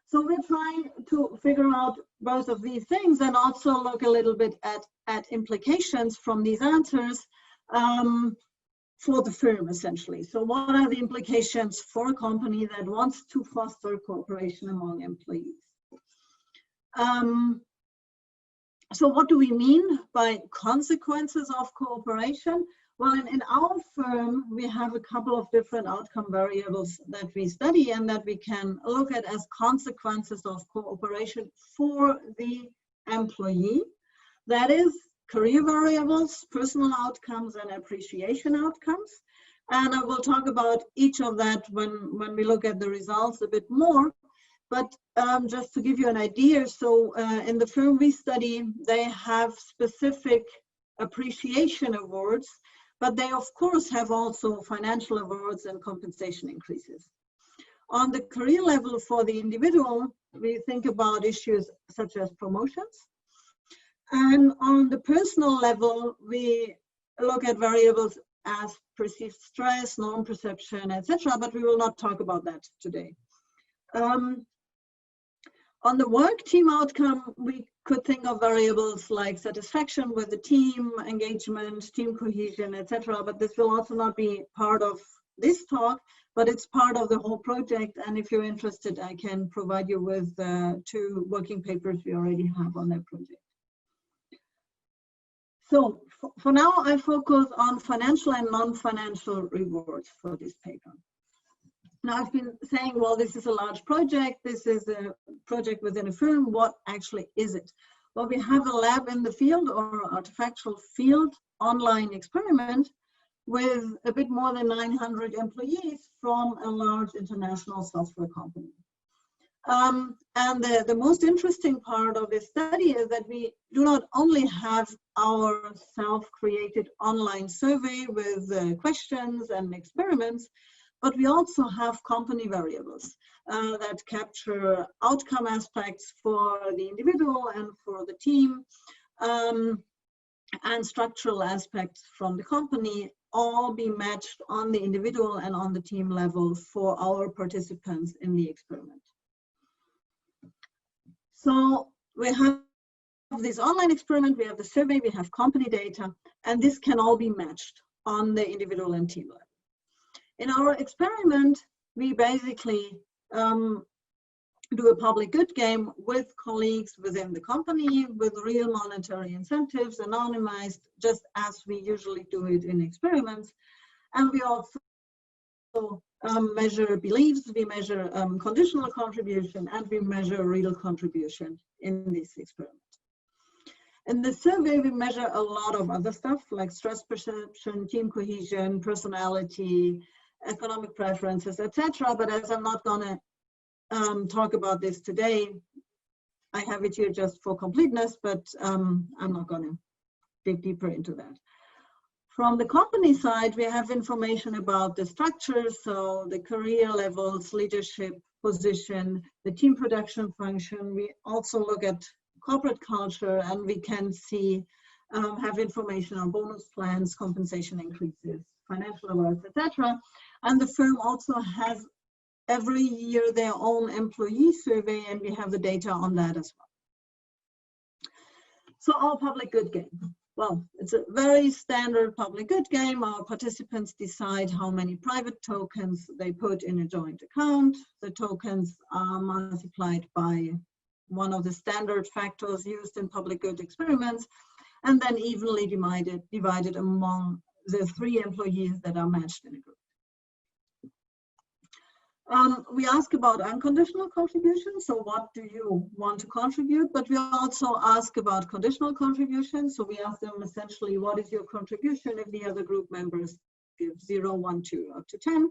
So we're trying to figure out both of these things and also look a little bit at implications from these answers for the firm, essentially. So what are the implications for a company that wants to foster cooperation among employees? So what do we mean by consequences of cooperation? Well, in our firm, we have a couple of different outcome variables that we study and that we can look at as consequences of cooperation for the employee. That is career variables, personal outcomes, and appreciation outcomes. And I will talk about each of that when we look at the results a bit more. But just to give you an idea, so in the firm we study, they have specific appreciation awards, but they of course have also financial awards and compensation increases. On the career level for the individual, we think about issues such as promotions. And on the personal level, we look at variables as perceived stress, norm perception, etc., but we will not talk about that today. On the work team outcome, we could think of variables like satisfaction with the team, engagement, team cohesion, etc. But this will also not be part of this talk, but it's part of the whole project. And if you're interested, I can provide you with 2 working papers we already have on that project. So for now, I focus on financial and non-financial rewards for this paper. Now, I've been saying, well, this is a large project. This is a project within a firm. What actually is it? Well, we have a lab in the field or artifactual field online experiment with a bit more than 900 employees from a large international software company. And the most interesting part of this study is that we do not only have our self-created online survey with questions and experiments, but we also have company variables that capture outcome aspects for the individual and for the team, and structural aspects from the company, all be matched on the individual and on the team level for our participants in the experiment. So we have this online experiment, we have the survey, we have company data, and this can all be matched on the individual and team level. In our experiment, we basically do a public good game with colleagues within the company with real monetary incentives, anonymized, just as we usually do it in experiments. And we also measure beliefs, we measure conditional contribution, and we measure real contribution in this experiment. In the survey, we measure a lot of other stuff like stress perception, team cohesion, personality, economic preferences, etc. But as I'm not going to talk about this today, I have it here just for completeness, but I'm not going to dig deeper into that. From the company side, we have information about the structure, so the career levels, leadership position, the team production function. We also look at corporate culture, and we can see, have information on bonus plans, compensation increases, financial awards, etc. And the firm also has every year their own employee survey, and we have the data on that as well. So our public good game. Well, it's a very standard public good game. Our participants decide how many private tokens they put in a joint account. The tokens are multiplied by one of the standard factors used in public good experiments, and then evenly divided among the 3 employees that are matched in a group. We ask about unconditional contribution, so what do you want to contribute? But we also ask about conditional contribution, so we ask them essentially, what is your contribution if the other group members give 0, 1, 2, up to 10?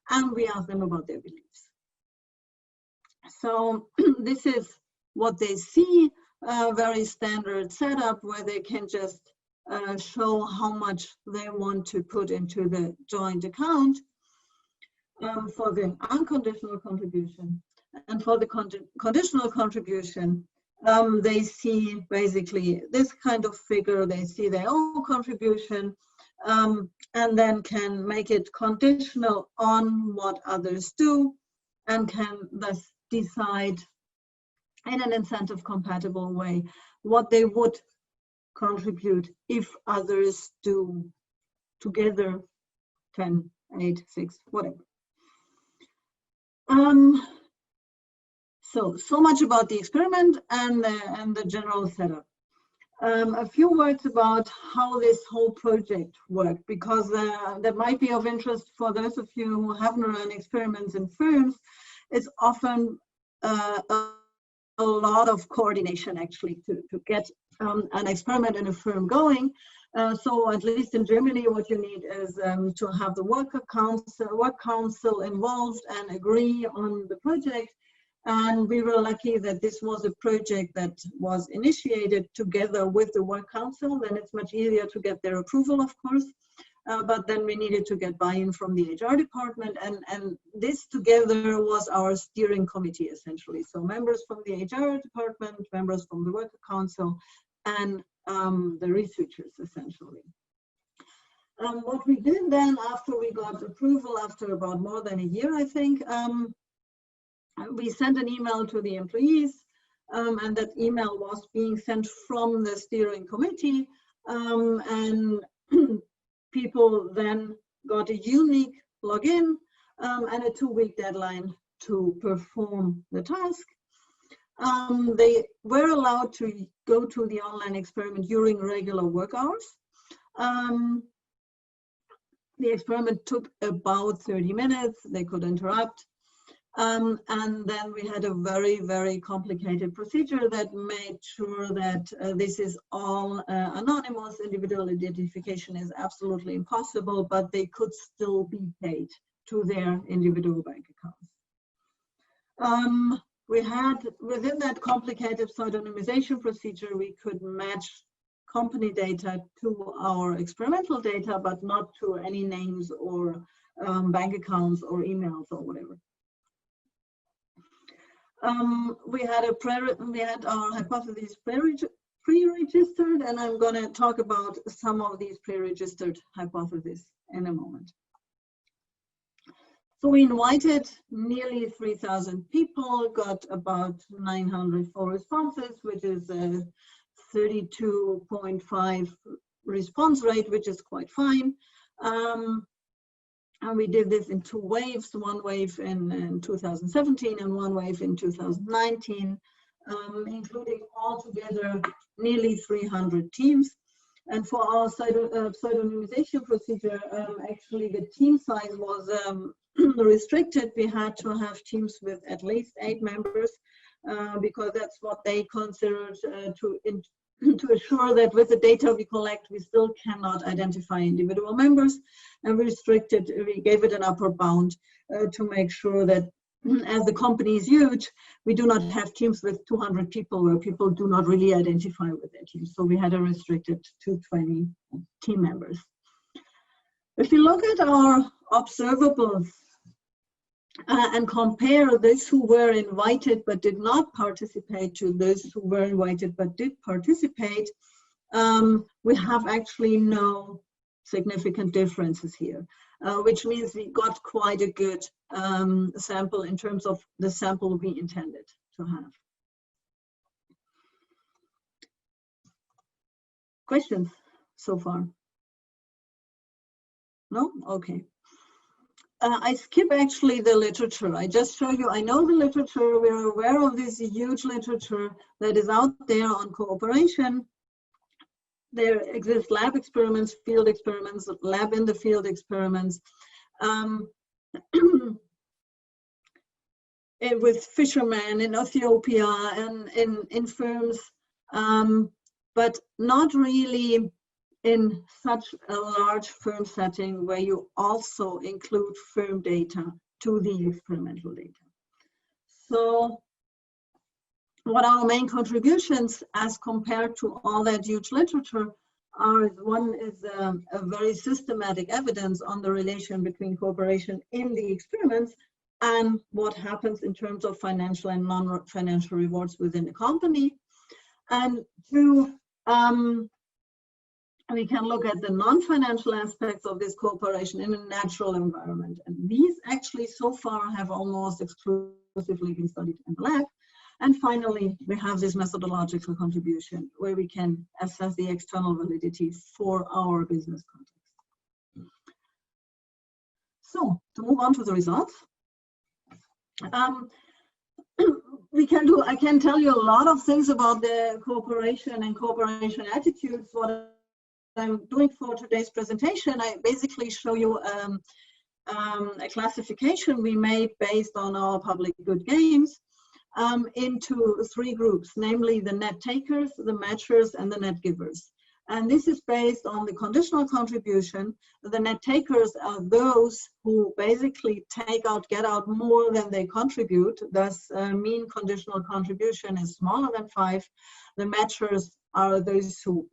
And we ask them about their beliefs. So this is what they see, a very standard setup where they can just show how much they want to put into the joint account. For the unconditional contribution, and for the conditional contribution, they see basically this kind of figure. They see their own contribution, and then can make it conditional on what others do, and can thus decide in an incentive compatible way what they would contribute if others do together 10, 8, 6, whatever. So much about the experiment and the general setup. A few words about how this whole project worked, because that might be of interest for those of you who haven't run experiments in firms. It's often a lot of coordination actually to get an experiment in a firm going. So at least in Germany, what you need is to have the work council involved and agree on the project. And we were lucky that this was a project that was initiated together with the work council. Then it's much easier to get their approval, of course. But then we needed to get buy-in from the HR department. And this together was our steering committee, essentially. So members from the HR department, members from the work council, and the researchers, essentially. What we did then after we got approval, after about more than a year, I think, we sent an email to the employees, and that email was being sent from the steering committee, and people then got a unique login and a 2-week deadline to perform the task. They were allowed to go to the online experiment during regular work hours. The experiment took about 30 minutes. They could interrupt. And then we had a very, very complicated procedure that made sure that this is all anonymous. Individual identification is absolutely impossible, but they could still be paid to their individual bank accounts. We had, within that complicated pseudonymization procedure, we could match company data to our experimental data, but not to any names or bank accounts or emails or whatever. We had our hypotheses pre-registered, and I'm going to talk about some of these pre-registered hypotheses in a moment. So we invited nearly 3,000 people, got about 904 responses, which is a 32.5 response rate, which is quite fine. And we did this in 2 waves, one wave in 2017 and one wave in 2019, including altogether nearly 300 teams. And for our pseudonymization procedure, actually the team size was restricted. We had to have teams with at least 8 members because that's what they considered to assure that with the data we collect, we still cannot identify individual members, and we gave it an upper bound to make sure that as the company is huge, we do not have teams with 200 people where people do not really identify with their teams. So we had a restricted to 20 team members. If you look at our observables and compare those who were invited but did not participate to those who were invited but did participate, we have actually no significant differences here, which means we got quite a good sample in terms of the sample we intended to have. Questions so far? No? Okay. I skip actually the literature. I just show you, I know the literature, we're aware of this huge literature that is out there on cooperation. There exist lab experiments, field experiments, lab in the field experiments. With fishermen in Ethiopia and in firms, but not really in such a large firm setting where you also include firm data to the experimental data. So what our main contributions as compared to all that huge literature are, one is a very systematic evidence on the relation between cooperation in the experiments and what happens in terms of financial and non-financial rewards within the company. And two, we can look at the non-financial aspects of this cooperation in a natural environment. And these actually so far have almost exclusively been studied in the lab. And finally, we have this methodological contribution where we can assess the external validity for our business context. So to move on to the results, I can tell you a lot of things about the cooperation and cooperation attitudes. What I'm doing for today's presentation, I basically show you a classification we made based on our public good games into 3 groups, namely the net takers, the matchers, and the net givers. And this is based on the conditional contribution. The net takers are those who basically get out more than they contribute. Thus, mean conditional contribution is smaller than 5. The matchers are those who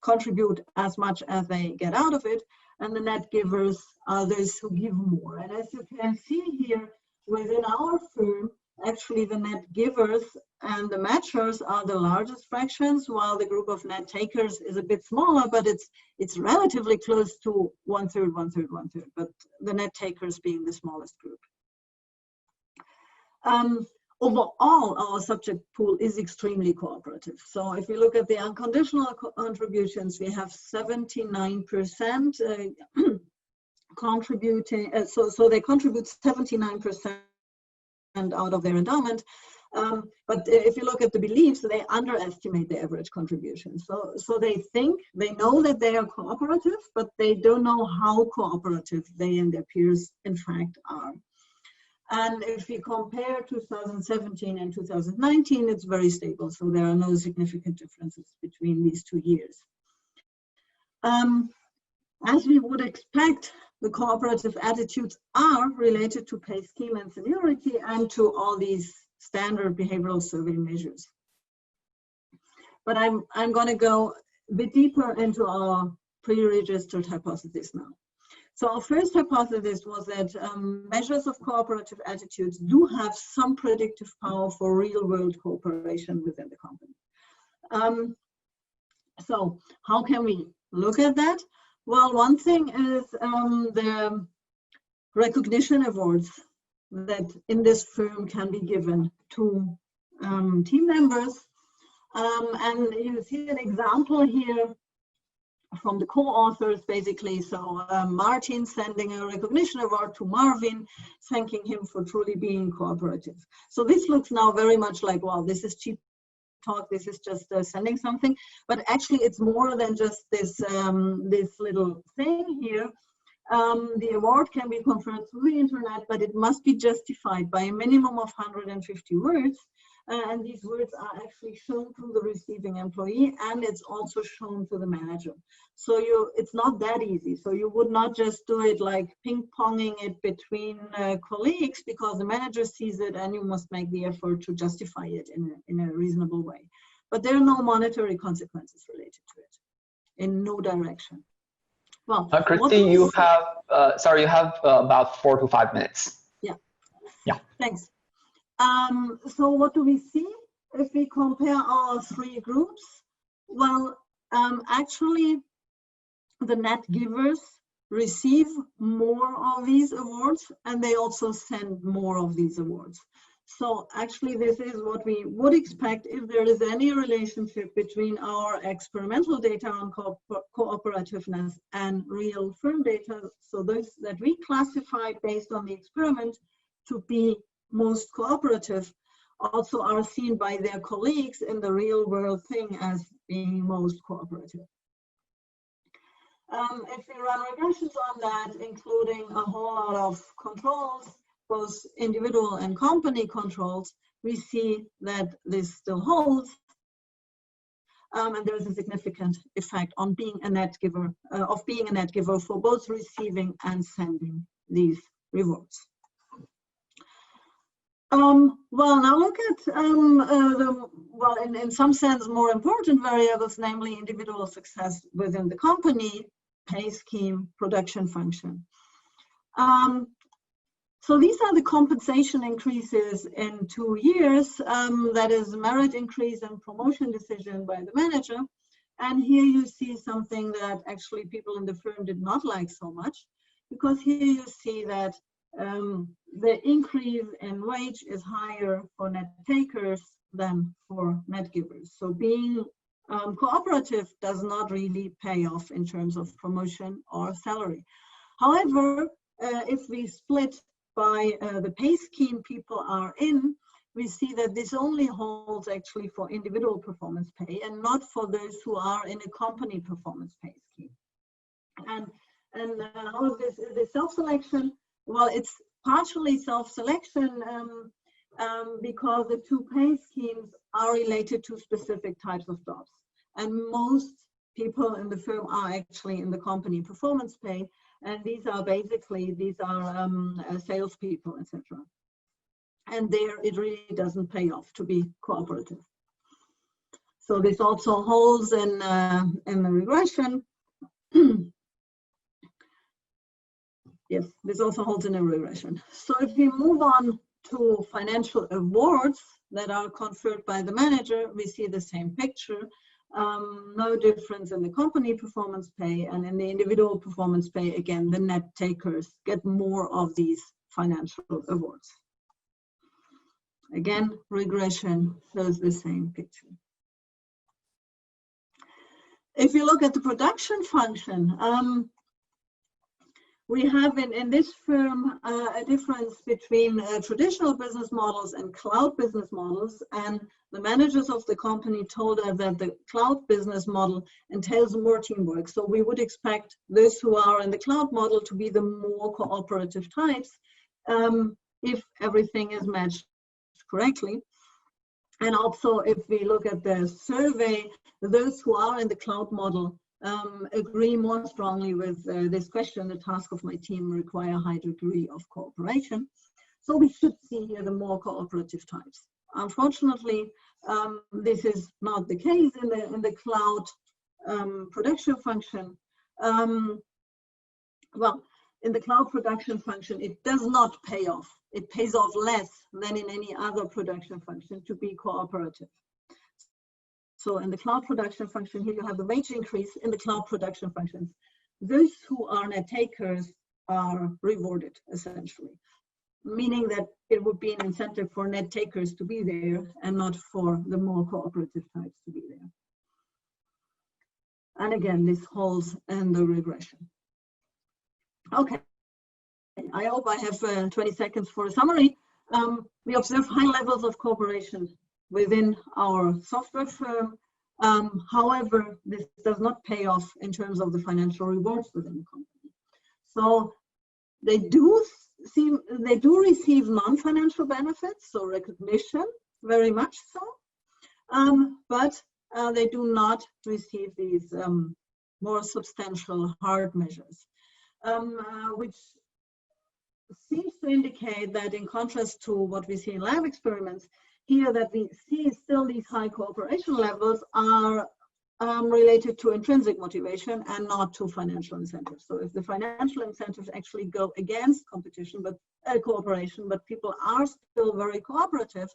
contribute as much as they get out of it. And the net givers are those who give more. And as you can see here, within our firm, actually the net givers and the matchers are the largest fractions, while the group of net takers is a bit smaller, but it's relatively close to 1/3, 1/3, 1/3, but the net takers being the smallest group. Overall, our subject pool is extremely cooperative. So if you look at the unconditional contributions, we have 79% contributing, so they contribute 79% out of their endowment. But if you look at the beliefs, they underestimate the average contribution. So they know that they are cooperative, but they don't know how cooperative they and their peers in fact are. And if we compare 2017 and 2019, it's very stable. So there are no significant differences between these 2 years. As we would expect, the cooperative attitudes are related to pay scheme and seniority and to all these standard behavioral survey measures. But I'm going to go a bit deeper into our pre-registered hypothesis now. So our first hypothesis was that measures of cooperative attitudes do have some predictive power for real-world cooperation within the company. So how can we look at that? Well, one thing is the recognition awards that in this firm can be given to team members. And you see an example here from the co-authors, basically. So Martin sending a recognition award to Marvin, thanking him for truly being cooperative. So this looks now very much like, well, this is cheap talk, this is just sending something, but actually it's more than just this this little thing here. The award can be conferred through the internet, but it must be justified by a minimum of 150 words, and these words are actually shown to the receiving employee, and it's also shown to the manager. So it's not that easy. So you would not just do it like ping-ponging it between colleagues, because the manager sees it and you must make the effort to justify it in a reasonable way. But there are no monetary consequences related to it, in no direction. Well, Christy, you have about 4 to 5 minutes. Yeah. Thanks. So what do we see if we compare our 3 groups? Well, actually, the net givers receive more of these awards, and they also send more of these awards. So actually, this is what we would expect if there is any relationship between our experimental data on cooperativeness and real firm data. So those that we classified based on the experiment to be most cooperative also are seen by their colleagues in the real world thing as being most cooperative. If we run regressions on that, including a whole lot of controls, both individual and company controls, we see that this still holds. And there is a significant effect on being a net giver, for both receiving and sending these rewards. Well, now look at in some sense, more important variables, namely individual success within the company, pay scheme, production function. So these are the compensation increases in 2 years, that is merit increase and promotion decision by the manager. And here you see something that actually people in the firm did not like so much, because here you see that the increase in wage is higher for net takers than for net givers. So being cooperative does not really pay off in terms of promotion or salary. However, if we split by the pay scheme people are in, we see that this only holds actually for individual performance pay and not for those who are in a company performance pay scheme. And how is this self-selection? Well, it's partially self-selection because the two pay schemes are related to specific types of jobs. And most people in the firm are actually in the company performance pay. And these are salespeople, etc. And there it really doesn't pay off to be cooperative. So this also holds in the regression. Yes, this also holds in a regression. So if we move on to financial awards that are conferred by the manager, we see the same picture. No difference in the company performance pay, and in the individual performance pay, again, the net takers get more of these financial awards. Again, regression shows the same picture. If you look at the production function, we have in this firm a difference between traditional business models and cloud business models, and the managers of the company told us that the cloud business model entails more teamwork. So we would expect those who are in the cloud model to be the more cooperative types if everything is matched correctly. And also, if we look at the survey, those who are in the cloud model agree more strongly with this question: the task of my team require a high degree of cooperation. So we should see here the more cooperative types. Unfortunately, this is not the case in the cloud production function. Well, in the cloud production function, it does not pay off. It pays off less than in any other production function to be cooperative. So in the cloud production function, here you have the wage increase in the cloud production functions. Those who are net takers are rewarded, essentially, meaning that it would be an incentive for net takers to be there and not for the more cooperative types to be there. And again, this holds in the regression. Okay, I hope I have 20 seconds for a summary. We observe high levels of cooperation within our software firm. However, this does not pay off in terms of the financial rewards within the company. So they do receive non-financial benefits, so recognition, very much so, but they do not receive these more substantial hard measures, which seems to indicate that, in contrast to what we see in lab experiments, here that we see still these high cooperation levels are related to intrinsic motivation and not to financial incentives. So if the financial incentives actually go against competition, but cooperation, but people are still very cooperative,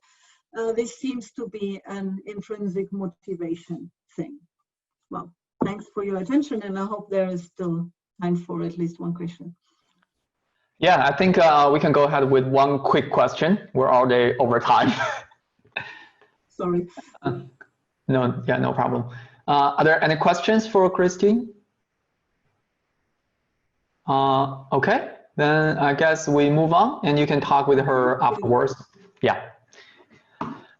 this seems to be an intrinsic motivation thing. Well, thanks for your attention, and I hope there is still time for at least one question. Yeah, I think we can go ahead with one quick question. We're already over time. Sorry. No, yeah, no problem. Are there any questions for Christine? Okay, then I guess we move on, and you can talk with her afterwards. Yeah.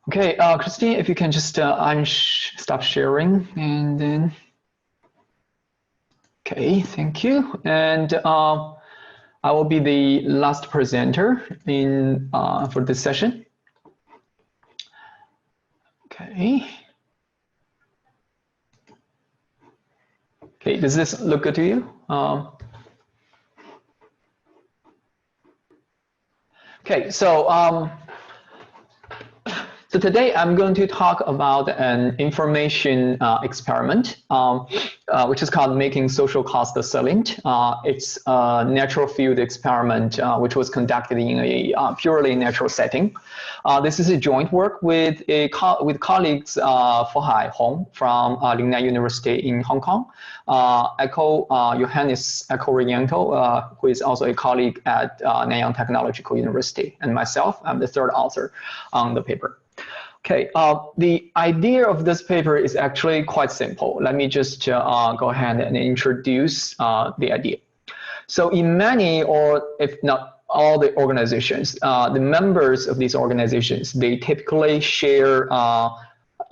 Okay, Christine, if you can just stop sharing, and then. Okay, thank you. And I will be the last presenter for this session. Okay. Okay, does this look good to you? Okay, so today I'm going to talk about an information experiment, which is called Making Social Cost Salient. It's a natural field experiment which was conducted in a purely natural setting. This is a joint work with colleagues Fohai Hong from Lingnan University in Hong Kong, Johannes Echo Rianto, who is also a colleague at Nanyang Technological University, and myself. I'm the third author on the paper. Okay, the idea of this paper is actually quite simple. Let me just go ahead and introduce the idea. So in many, or if not all the organizations, the members of these organizations, they typically share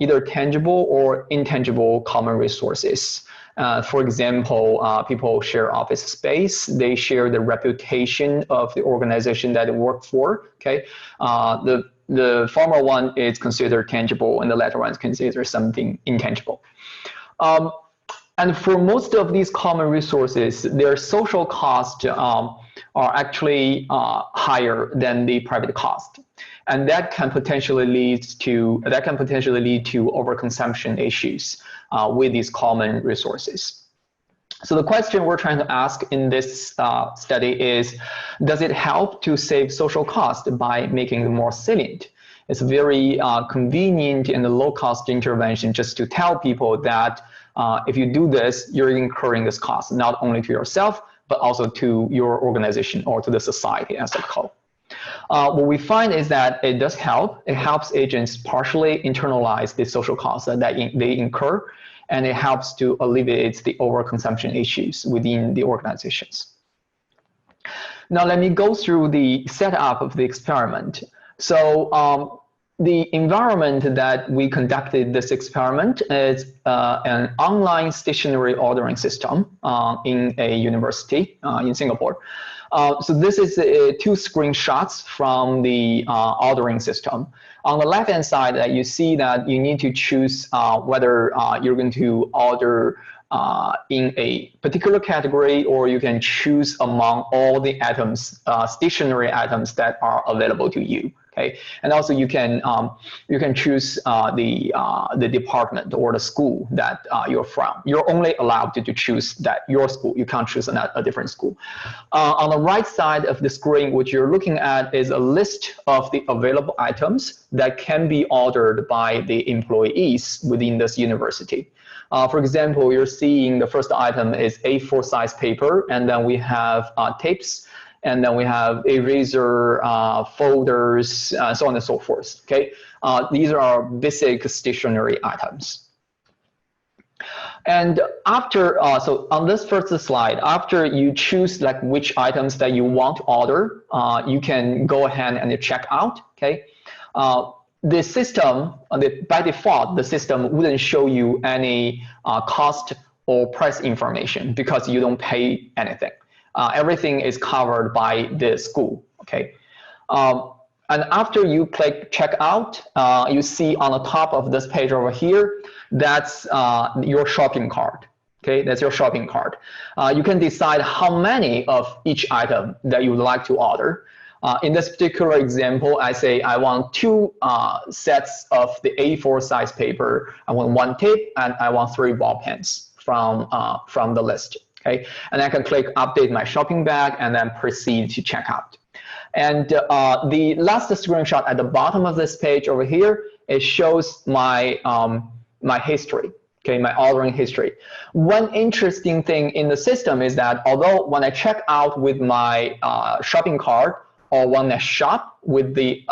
either tangible or intangible common resources. For example, people share office space. They share the reputation of the organization that they work for. Okay, the former one is considered tangible, and the latter one is considered something intangible. And for most of these common resources, their social costs are actually higher than the private cost, and that can potentially lead to overconsumption issues with these common resources. So the question we're trying to ask in this study is, does it help to save social cost by making them more salient? It's a very convenient and low-cost intervention just to tell people that if you do this, you're incurring this cost, not only to yourself, but also to your organization or to the society as a whole. What we find is that it does help. It helps agents partially internalize the social costs that they incur, and it helps to alleviate the overconsumption issues within the organizations. Now, let me go through the setup of the experiment. So the environment that we conducted this experiment is an online stationary ordering system in a university in Singapore. So this is two screenshots from the ordering system. On the left-hand side, you see that you need to choose whether you're going to order in a particular category, or you can choose among all the items, stationary items that are available to you. Okay, and also you can choose the department or the school that you're from. You're only allowed to choose that your school. You can't choose a different school. On the right side of the screen, what you're looking at is a list of the available items that can be ordered by the employees within this university. For example, you're seeing the first item is A4 size paper, and then we have tapes, and then we have eraser, folders, so on and so forth. Okay, these are our basic stationery items. And after, so on this first slide, after you choose like which items that you want to order, you can go ahead and check out. Okay, the system, by default, the system wouldn't show you any cost or price information because you don't pay anything. Everything is covered by the school. Okay, and after you click checkout, you see on the top of this page over here, that's your shopping cart. Okay, that's your shopping cart. You can decide how many of each item that you would like to order. In this particular example, I say I want 2 sets of the A4 size paper. I want 1 tape, and I want 3 ball pens from the list. Okay, and I can click update my shopping bag and then proceed to checkout. And the last screenshot at the bottom of this page over here, it shows my my history. Okay, my ordering history. One interesting thing in the system is that although when I check out with my shopping cart, or when I shop with the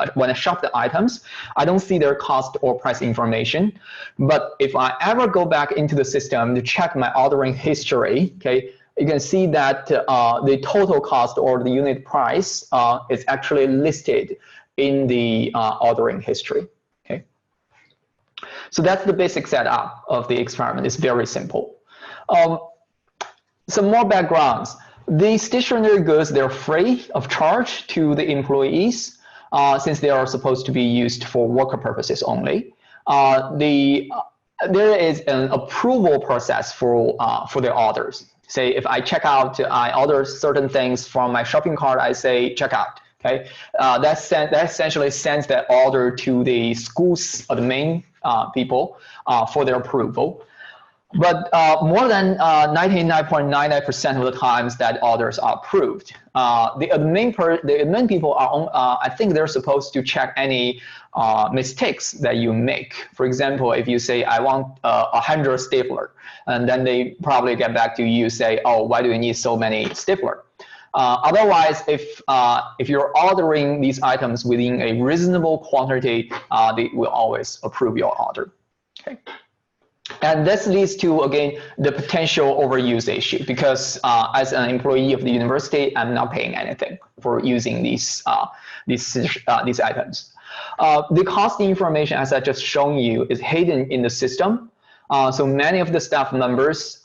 items, I don't see their cost or price information. But if I ever go back into the system to check my ordering history, okay, you can see that the total cost or the unit price is actually listed in the ordering history. Okay, so that's the basic setup of the experiment. It's very simple. Some more backgrounds. The stationary goods, they're free of charge to the employees since they are supposed to be used for worker purposes only. There is an approval process for their orders. Say if I check out, I order certain things from my shopping cart, I say check out. Okay, that essentially sends that order to the school's admin people for their approval. But more than 99.99% of the times that orders are approved. The admin people are, I think they're supposed to check any mistakes that you make. For example, if you say, I want 100 stapler, and then they probably get back to you, say, oh, why do you need so many stapler? Otherwise, if you're ordering these items within a reasonable quantity, they will always approve your order. Okay. And this leads to, again, the potential overuse issue, because as an employee of the university, I'm not paying anything for using these items. The cost information, as I just shown you, is hidden in the system. So many of the staff members,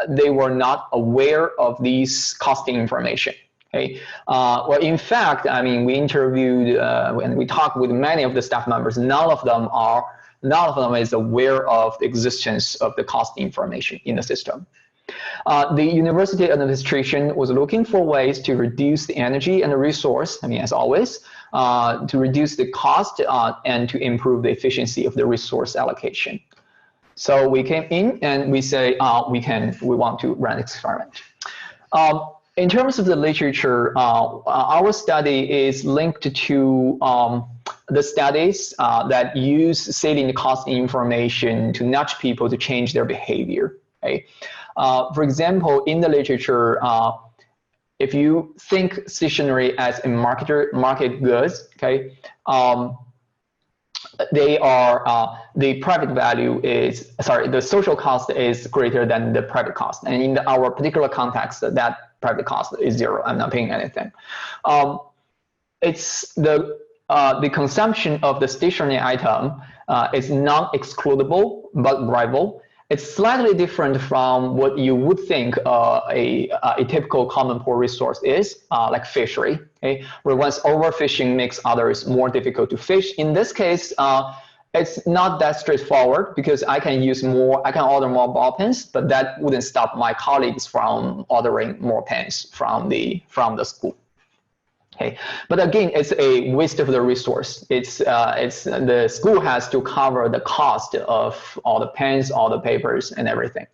they were not aware of these costing information. Okay. Well, in fact, I mean, we interviewed and we talked with many of the staff members. None of them is aware of the existence of the cost information in the system. The university administration was looking for ways to reduce the energy and the resource, I mean, as always, to reduce the cost and to improve the efficiency of the resource allocation. So we came in and we say, we want to run an experiment. In terms of the literature, our study is linked to the studies that use salient cost information to nudge people to change their behavior. Okay? For example, in the literature, if you think stationery as a market goods, okay, they are the private value is the social cost is greater than the private cost, and in our particular context, that private cost is zero. I'm not paying anything. It's the consumption of the stationery item is non-excludable but bribable. It's slightly different from what you would think a typical common pool resource is, like fishery, okay? Where once overfishing makes others more difficult to fish. In this case, it's not that straightforward, because I can order more ball pens, but that wouldn't stop my colleagues from ordering more pens from the school. Okay, but again, it's a waste of the resource. It's the school has to cover the cost of all the pens, all the papers, and everything.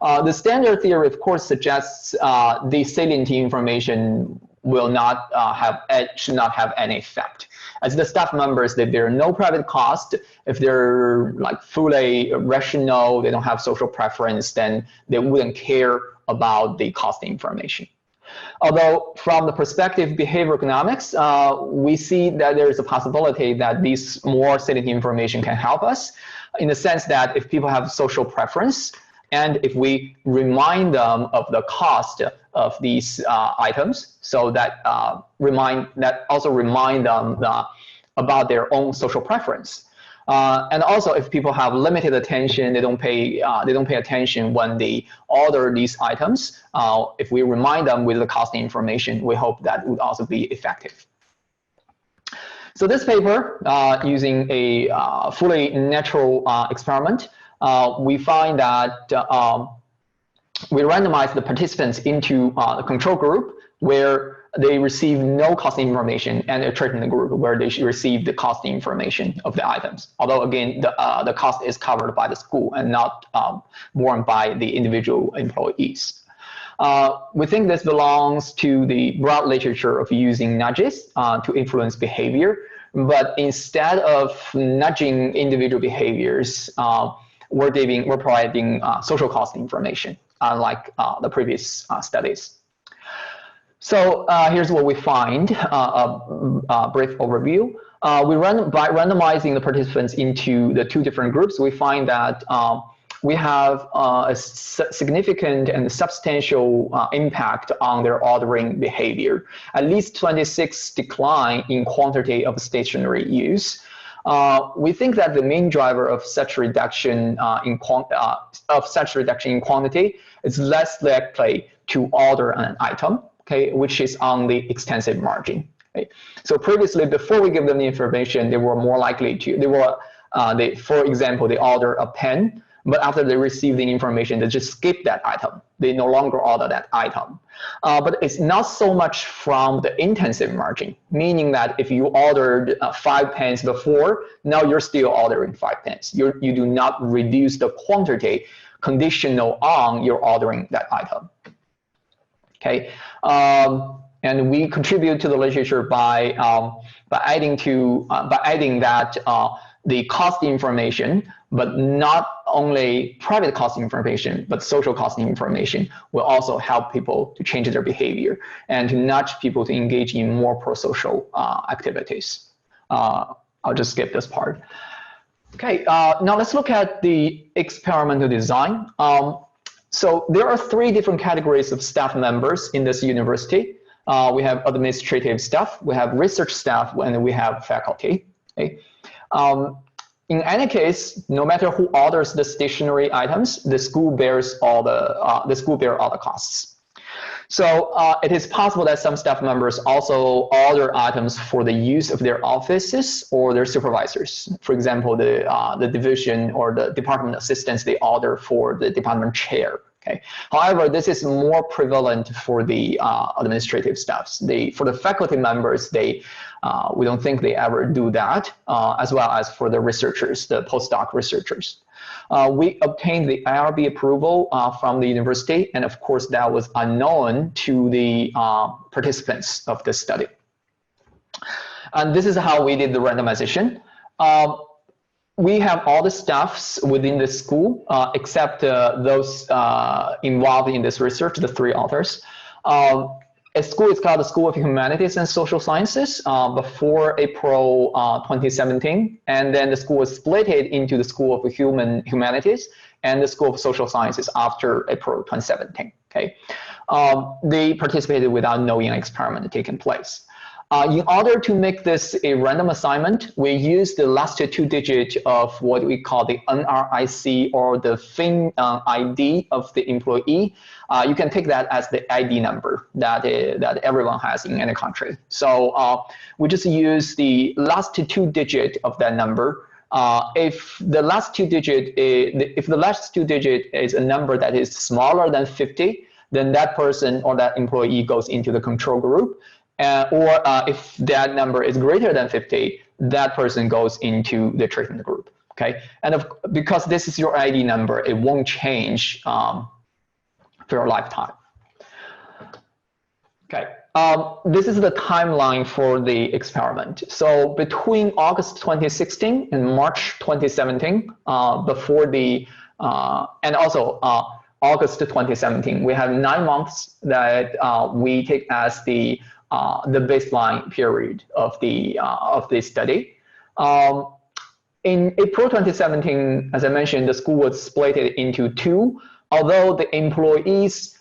The standard theory, of course, suggests the salient information will not should not have any effect. As the staff members, if there are no private cost, if they're like fully rational, they don't have social preference, then they wouldn't care about the cost information. Although from the perspective of behavioral economics, we see that there is a possibility that these more salient information can help us, in the sense that if people have social preference, and if we remind them of the cost of these items, so that also remind them about their own social preference. And also, if people have limited attention, they don't pay attention when they order these items. If we remind them with the cost information, we hope that would also be effective. So this paper, using a fully natural experiment, we find that we randomize the participants into the control group, where they receive no cost information, and a treatment group where they receive the cost information of the items. Although again, the cost is covered by the school and not borne by the individual employees. We think this belongs to the broad literature of using nudges to influence behavior, but instead of nudging individual behaviors, we're providing social cost information, unlike the previous studies. So here's what we find, a brief overview. By randomizing the participants into the two different groups, we find that we have a significant and substantial impact on their ordering behavior. At least 26 decline in quantity of stationery use. We think that the main driver of such reduction in quantity is less likely to order an item, okay, which is on the extensive margin. Okay. So previously, before we give them the information, they were more likely to, for example, they order a pen, but after they receive the information, they just skip that item. They no longer order that item. But it's not so much from the intensive margin, meaning that if you ordered 5 pens before, now you're still ordering 5 pens. You do not reduce the quantity conditional on your ordering that item. Okay, and we contribute to the literature by adding that the cost information, but not only private cost information, but social cost information will also help people to change their behavior and to nudge people to engage in more pro-social activities. I'll just skip this part. Okay, now let's look at the experimental design. So there are 3 different categories of staff members in this university. We have administrative staff, we have research staff, and we have faculty. Okay? In any case, no matter who orders the stationery items, the school bears all the costs. So it is possible that some staff members also order items for the use of their offices or their supervisors. For example, the division or the department assistants, they order for the department chair. Okay. However, this is more prevalent for the administrative staffs. For the faculty members, we don't think they ever do that, as well as for the researchers, the postdoc researchers. We obtained the IRB approval from the university, and of course that was unknown to the participants of this study. And this is how we did the randomization. We have all the staffs within the school, except those involved in this research, the 3 authors. A school is called the School of Humanities and Social Sciences before April 2017, and then the school was split into the School of Humanities and the School of Social Sciences after April 2017. Okay, they participated without knowing an experiment taking place. In order to make this a random assignment, we use the last 2 digits of what we call the NRIC or the FIN ID of the employee. You can take that as the ID number that everyone has in any country. So we just use the last 2 digits of that number. If the last 2 digits is a number that is smaller than 50, then that person or that employee goes into the control group. Or if that number is greater than 50, that person goes into the treatment group. Okay, and because this is your ID number, it won't change for your lifetime. Okay, this is the timeline for the experiment. So between August 2016 and March 2017, before the and also August 2017, we have 9 months that we take as the baseline period of the study. In April 2017, as I mentioned, the school was split into 2, although the employees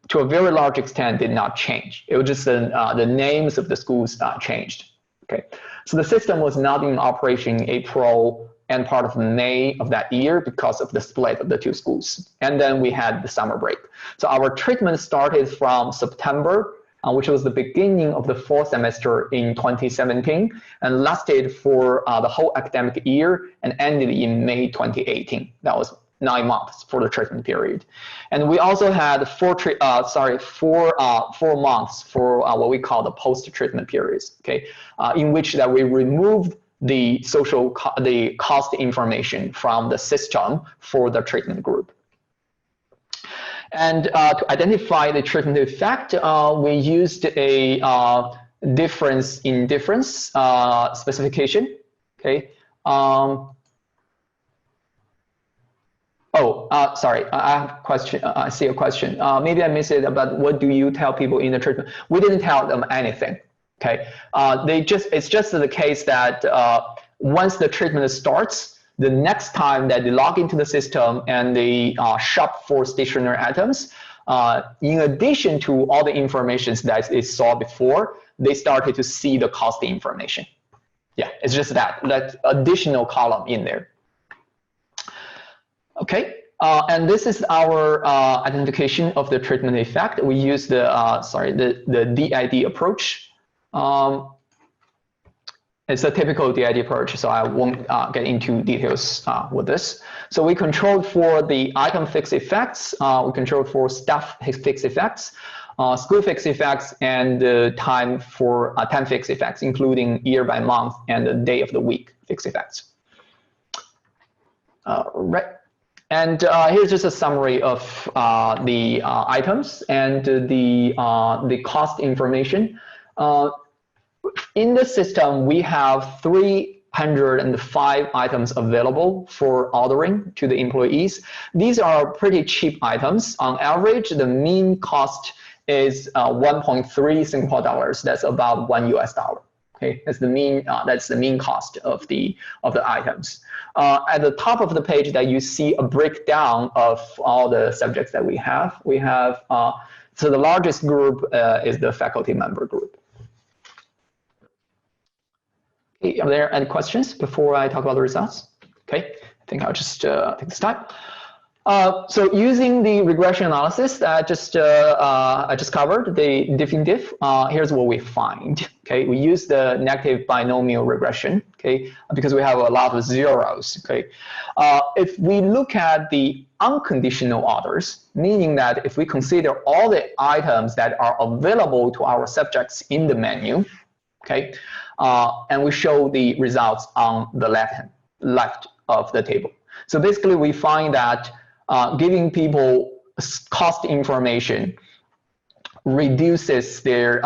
to a very large extent did not change. It was just the names of the schools changed. Okay, so the system was not in operation in April and part of May of that year because of the split of the 2 schools. And then we had the summer break. So our treatment started from September, which was the beginning of the 4th semester in 2017, and lasted for the whole academic year and ended in May 2018. That was 9 months for the treatment period. And we also had 4 months for what we call the post-treatment periods, okay, in which that we removed the cost information from the system for the treatment group. And to identify the treatment effect, we used a difference in difference specification. Okay. Sorry, I have a question. I see a question. Maybe I missed it, but what do you tell people in the treatment? We didn't tell them anything. Okay. It's just the case that once the treatment starts, the next time that they log into the system and they shop for stationery items, in addition to all the information that they saw before, they started to see the cost information. Yeah, it's just that additional column in there. Okay, and this is our identification of the treatment effect. We use the DID approach. It's a typical DID approach, so I won't get into details with this. So we controlled for the item fixed effects, we controlled for staff fixed effects, school fixed effects, and the time fixed effects, including year by month and the day of the week fixed effects. Right. And here's just a summary of the items and the cost information. In the system, we have 305 items available for ordering to the employees. These are pretty cheap items. On average, the mean cost is 1.3 Singapore dollars. That's about $1 US. Okay, that's the mean cost of the items. At the top of the page, that you see a breakdown of all the subjects that we have. We have so the largest group is the faculty member group. Okay, are there any questions before I talk about the results? Okay, I think I'll just take this time. So using the regression analysis that I just covered, the diff in diff, here's what we find. Okay, we use the negative binomial regression. Okay, because we have a lot of zeros. Okay, if we look at the unconditional orders, meaning that if we consider all the items that are available to our subjects in the menu, okay, and we show the results on the left of the table. So basically, we find that giving people cost information reduces the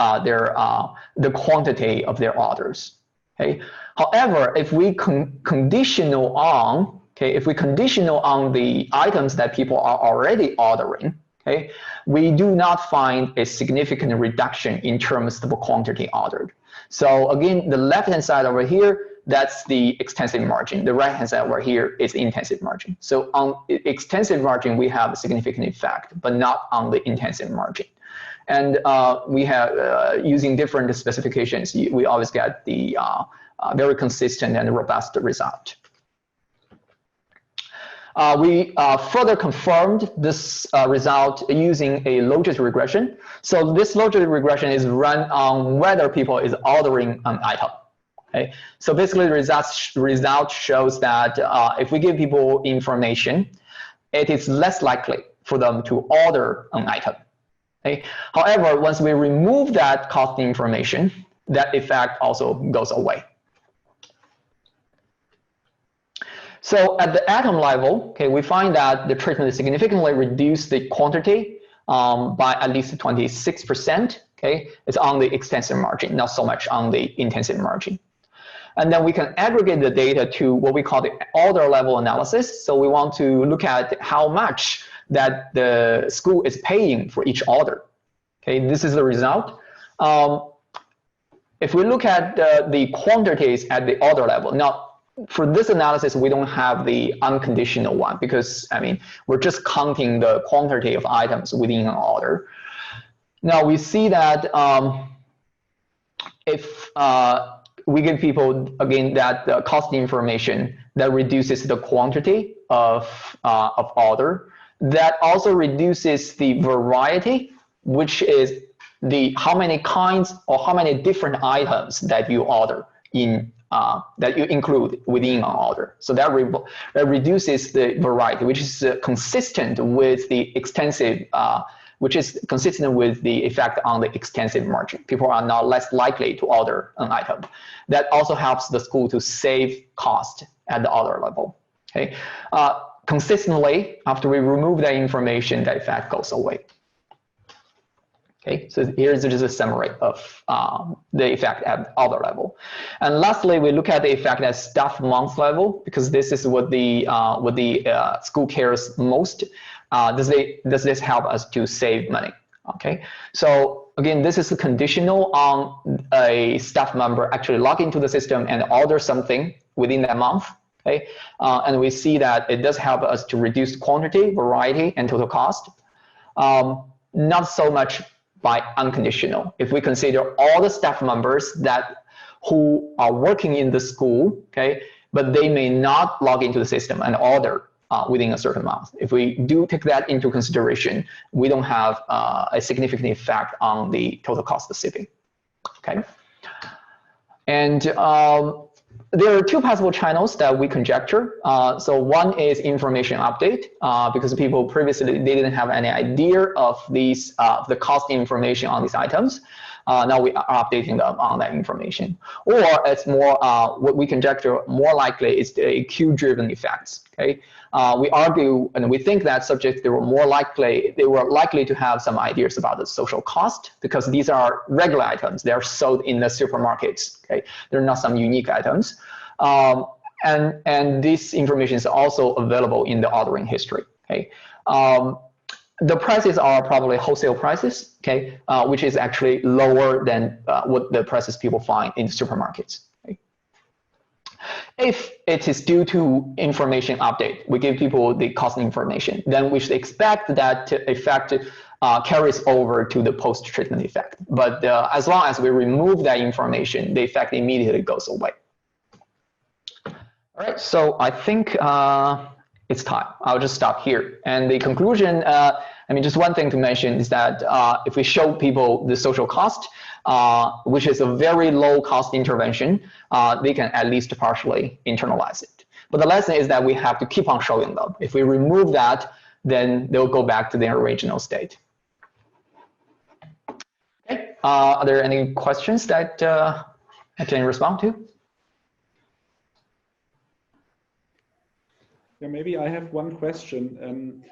quantity of their orders. Okay. However, if we conditional on the items that people are already ordering, okay, we do not find a significant reduction in terms of the quantity ordered. So again, the left-hand side over here, that's the extensive margin. The right-hand side over here is the intensive margin. So on extensive margin, we have a significant effect, but not on the intensive margin. And we have, using different specifications, we always get the very consistent and robust result. We further confirmed this result using a logit regression. So this logit regression is run on whether people is ordering an item. Okay. So basically, the result shows that if we give people information, it is less likely for them to order an item. Okay. However, once we remove that cost information, that effect also goes away. So at the atom level, okay, we find that the treatment significantly reduced the quantity by at least 26%. Okay, it's on the extensive margin, not so much on the intensive margin. And then we can aggregate the data to what we call the order level analysis. So we want to look at how much that the school is paying for each order. Okay, this is the result. If we look at the quantities at the order level, now for this analysis, we don't have the unconditional one because, I mean, we're just counting the quantity of items within an order. Now we see that if we give people, again, that cost information that reduces the quantity of order, that also reduces the variety, which is the how many kinds or how many different items that you order in that you include within an order. So that reduces the variety, which is consistent with the extensive, which is consistent with the effect on the extensive margin. People are now less likely to order an item. That also helps the school to save cost at the order level. Okay, consistently, after we remove that information, that effect goes away. Okay, so here's just a summary of the effect at order level. And lastly, we look at the effect at staff month level, because this is what the school cares most. Does this help us to save money? Okay, so again, this is conditional on a staff member actually log into the system and order something within that month. Okay, and we see that it does help us to reduce quantity, variety, and total cost. Not so much by unconditional. If we consider all the staff members who are working in the school, okay, but they may not log into the system and order within a certain month. If we do take that into consideration, we don't have a significant effect on the total cost of saving. Okay, and there are two possible channels that we conjecture. So one is information update, because people previously they didn't have any idea of these the cost information on these items. Now we are updating them on that information. Or it's more what we conjecture more likely is the queue-driven effects. Okay, we argue and we think that subjects they were likely to have some ideas about the social cost, because these are regular items. They are sold in the supermarkets. Okay, they're not some unique items, and this information is also available in the ordering history. Okay. the prices are probably wholesale prices, okay, which is actually lower than what the prices people find in supermarkets. Okay? If it is due to information update, we give people the cost information, then we should expect that effect carries over to the post-treatment effect. But as long as we remove that information, the effect immediately goes away. All right, so I think it's time. I'll just stop here. And the conclusion, I mean, just one thing to mention is that if we show people the social cost, which is a very low cost intervention, they can at least partially internalize it. But the lesson is that we have to keep on showing them. If we remove that, then they'll go back to their original state. Okay. Are there any questions that I can respond to? Yeah, maybe I have one question.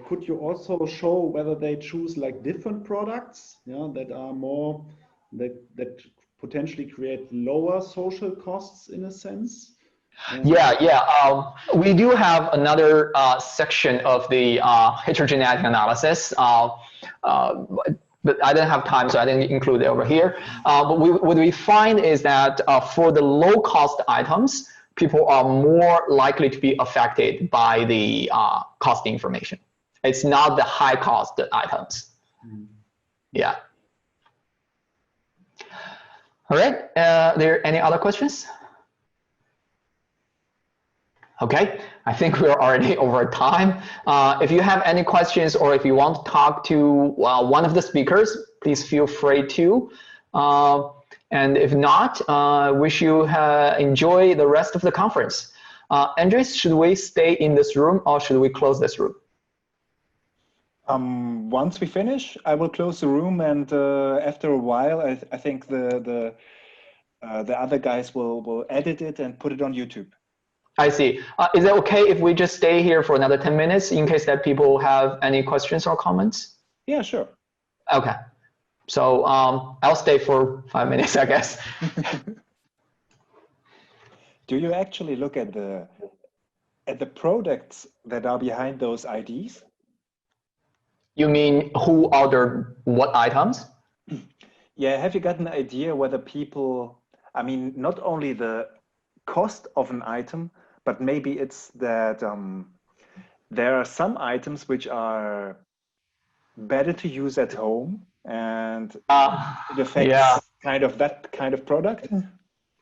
Could you also show whether they choose like different products, that are more that potentially create lower social costs in a sense? Yeah. We do have another section of the heterogeneity analysis, but I didn't have time, so I didn't include it over here. But what we find is that for the low-cost items, people are more likely to be affected by the cost information. It's not the high-cost items. Yeah. All right. Are there any other questions? Okay, I think we're already over time. If you have any questions or if you want to talk to one of the speakers, please feel free to. And if not, wish you enjoy the rest of the conference. Andres, should we stay in this room or should we close this room? Once we finish, I will close the room, and after a while, I think the other guys will edit it and put it on YouTube. I see. Is it okay if we just stay here for another 10 minutes in case that people have any questions or comments? Yeah, sure. Okay. So I'll stay for 5 minutes, I guess. Do you actually look at the products that are behind those IDs? You mean who ordered what items? Yeah, have you got an idea whether people, I mean, not only the cost of an item, but maybe it's that there are some items which are better to use at home and it affects kind of that kind of product?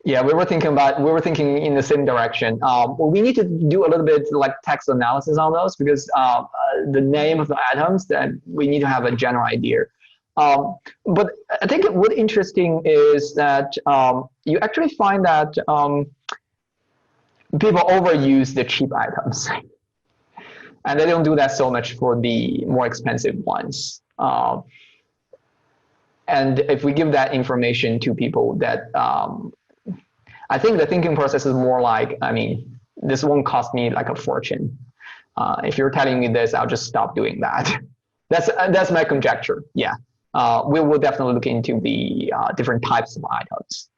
Yeah, we were thinking in the same direction. We need to do a little bit like text analysis on those because the name of the items, that we need to have a general idea. But I think what's interesting is that you actually find that people overuse the cheap items. And they don't do that so much for the more expensive ones. And if we give that information to people that, I think the thinking process is more like, I mean, this won't cost me like a fortune. If you're telling me this, I'll just stop doing that. That's my conjecture, yeah. We will definitely look into the different types of items.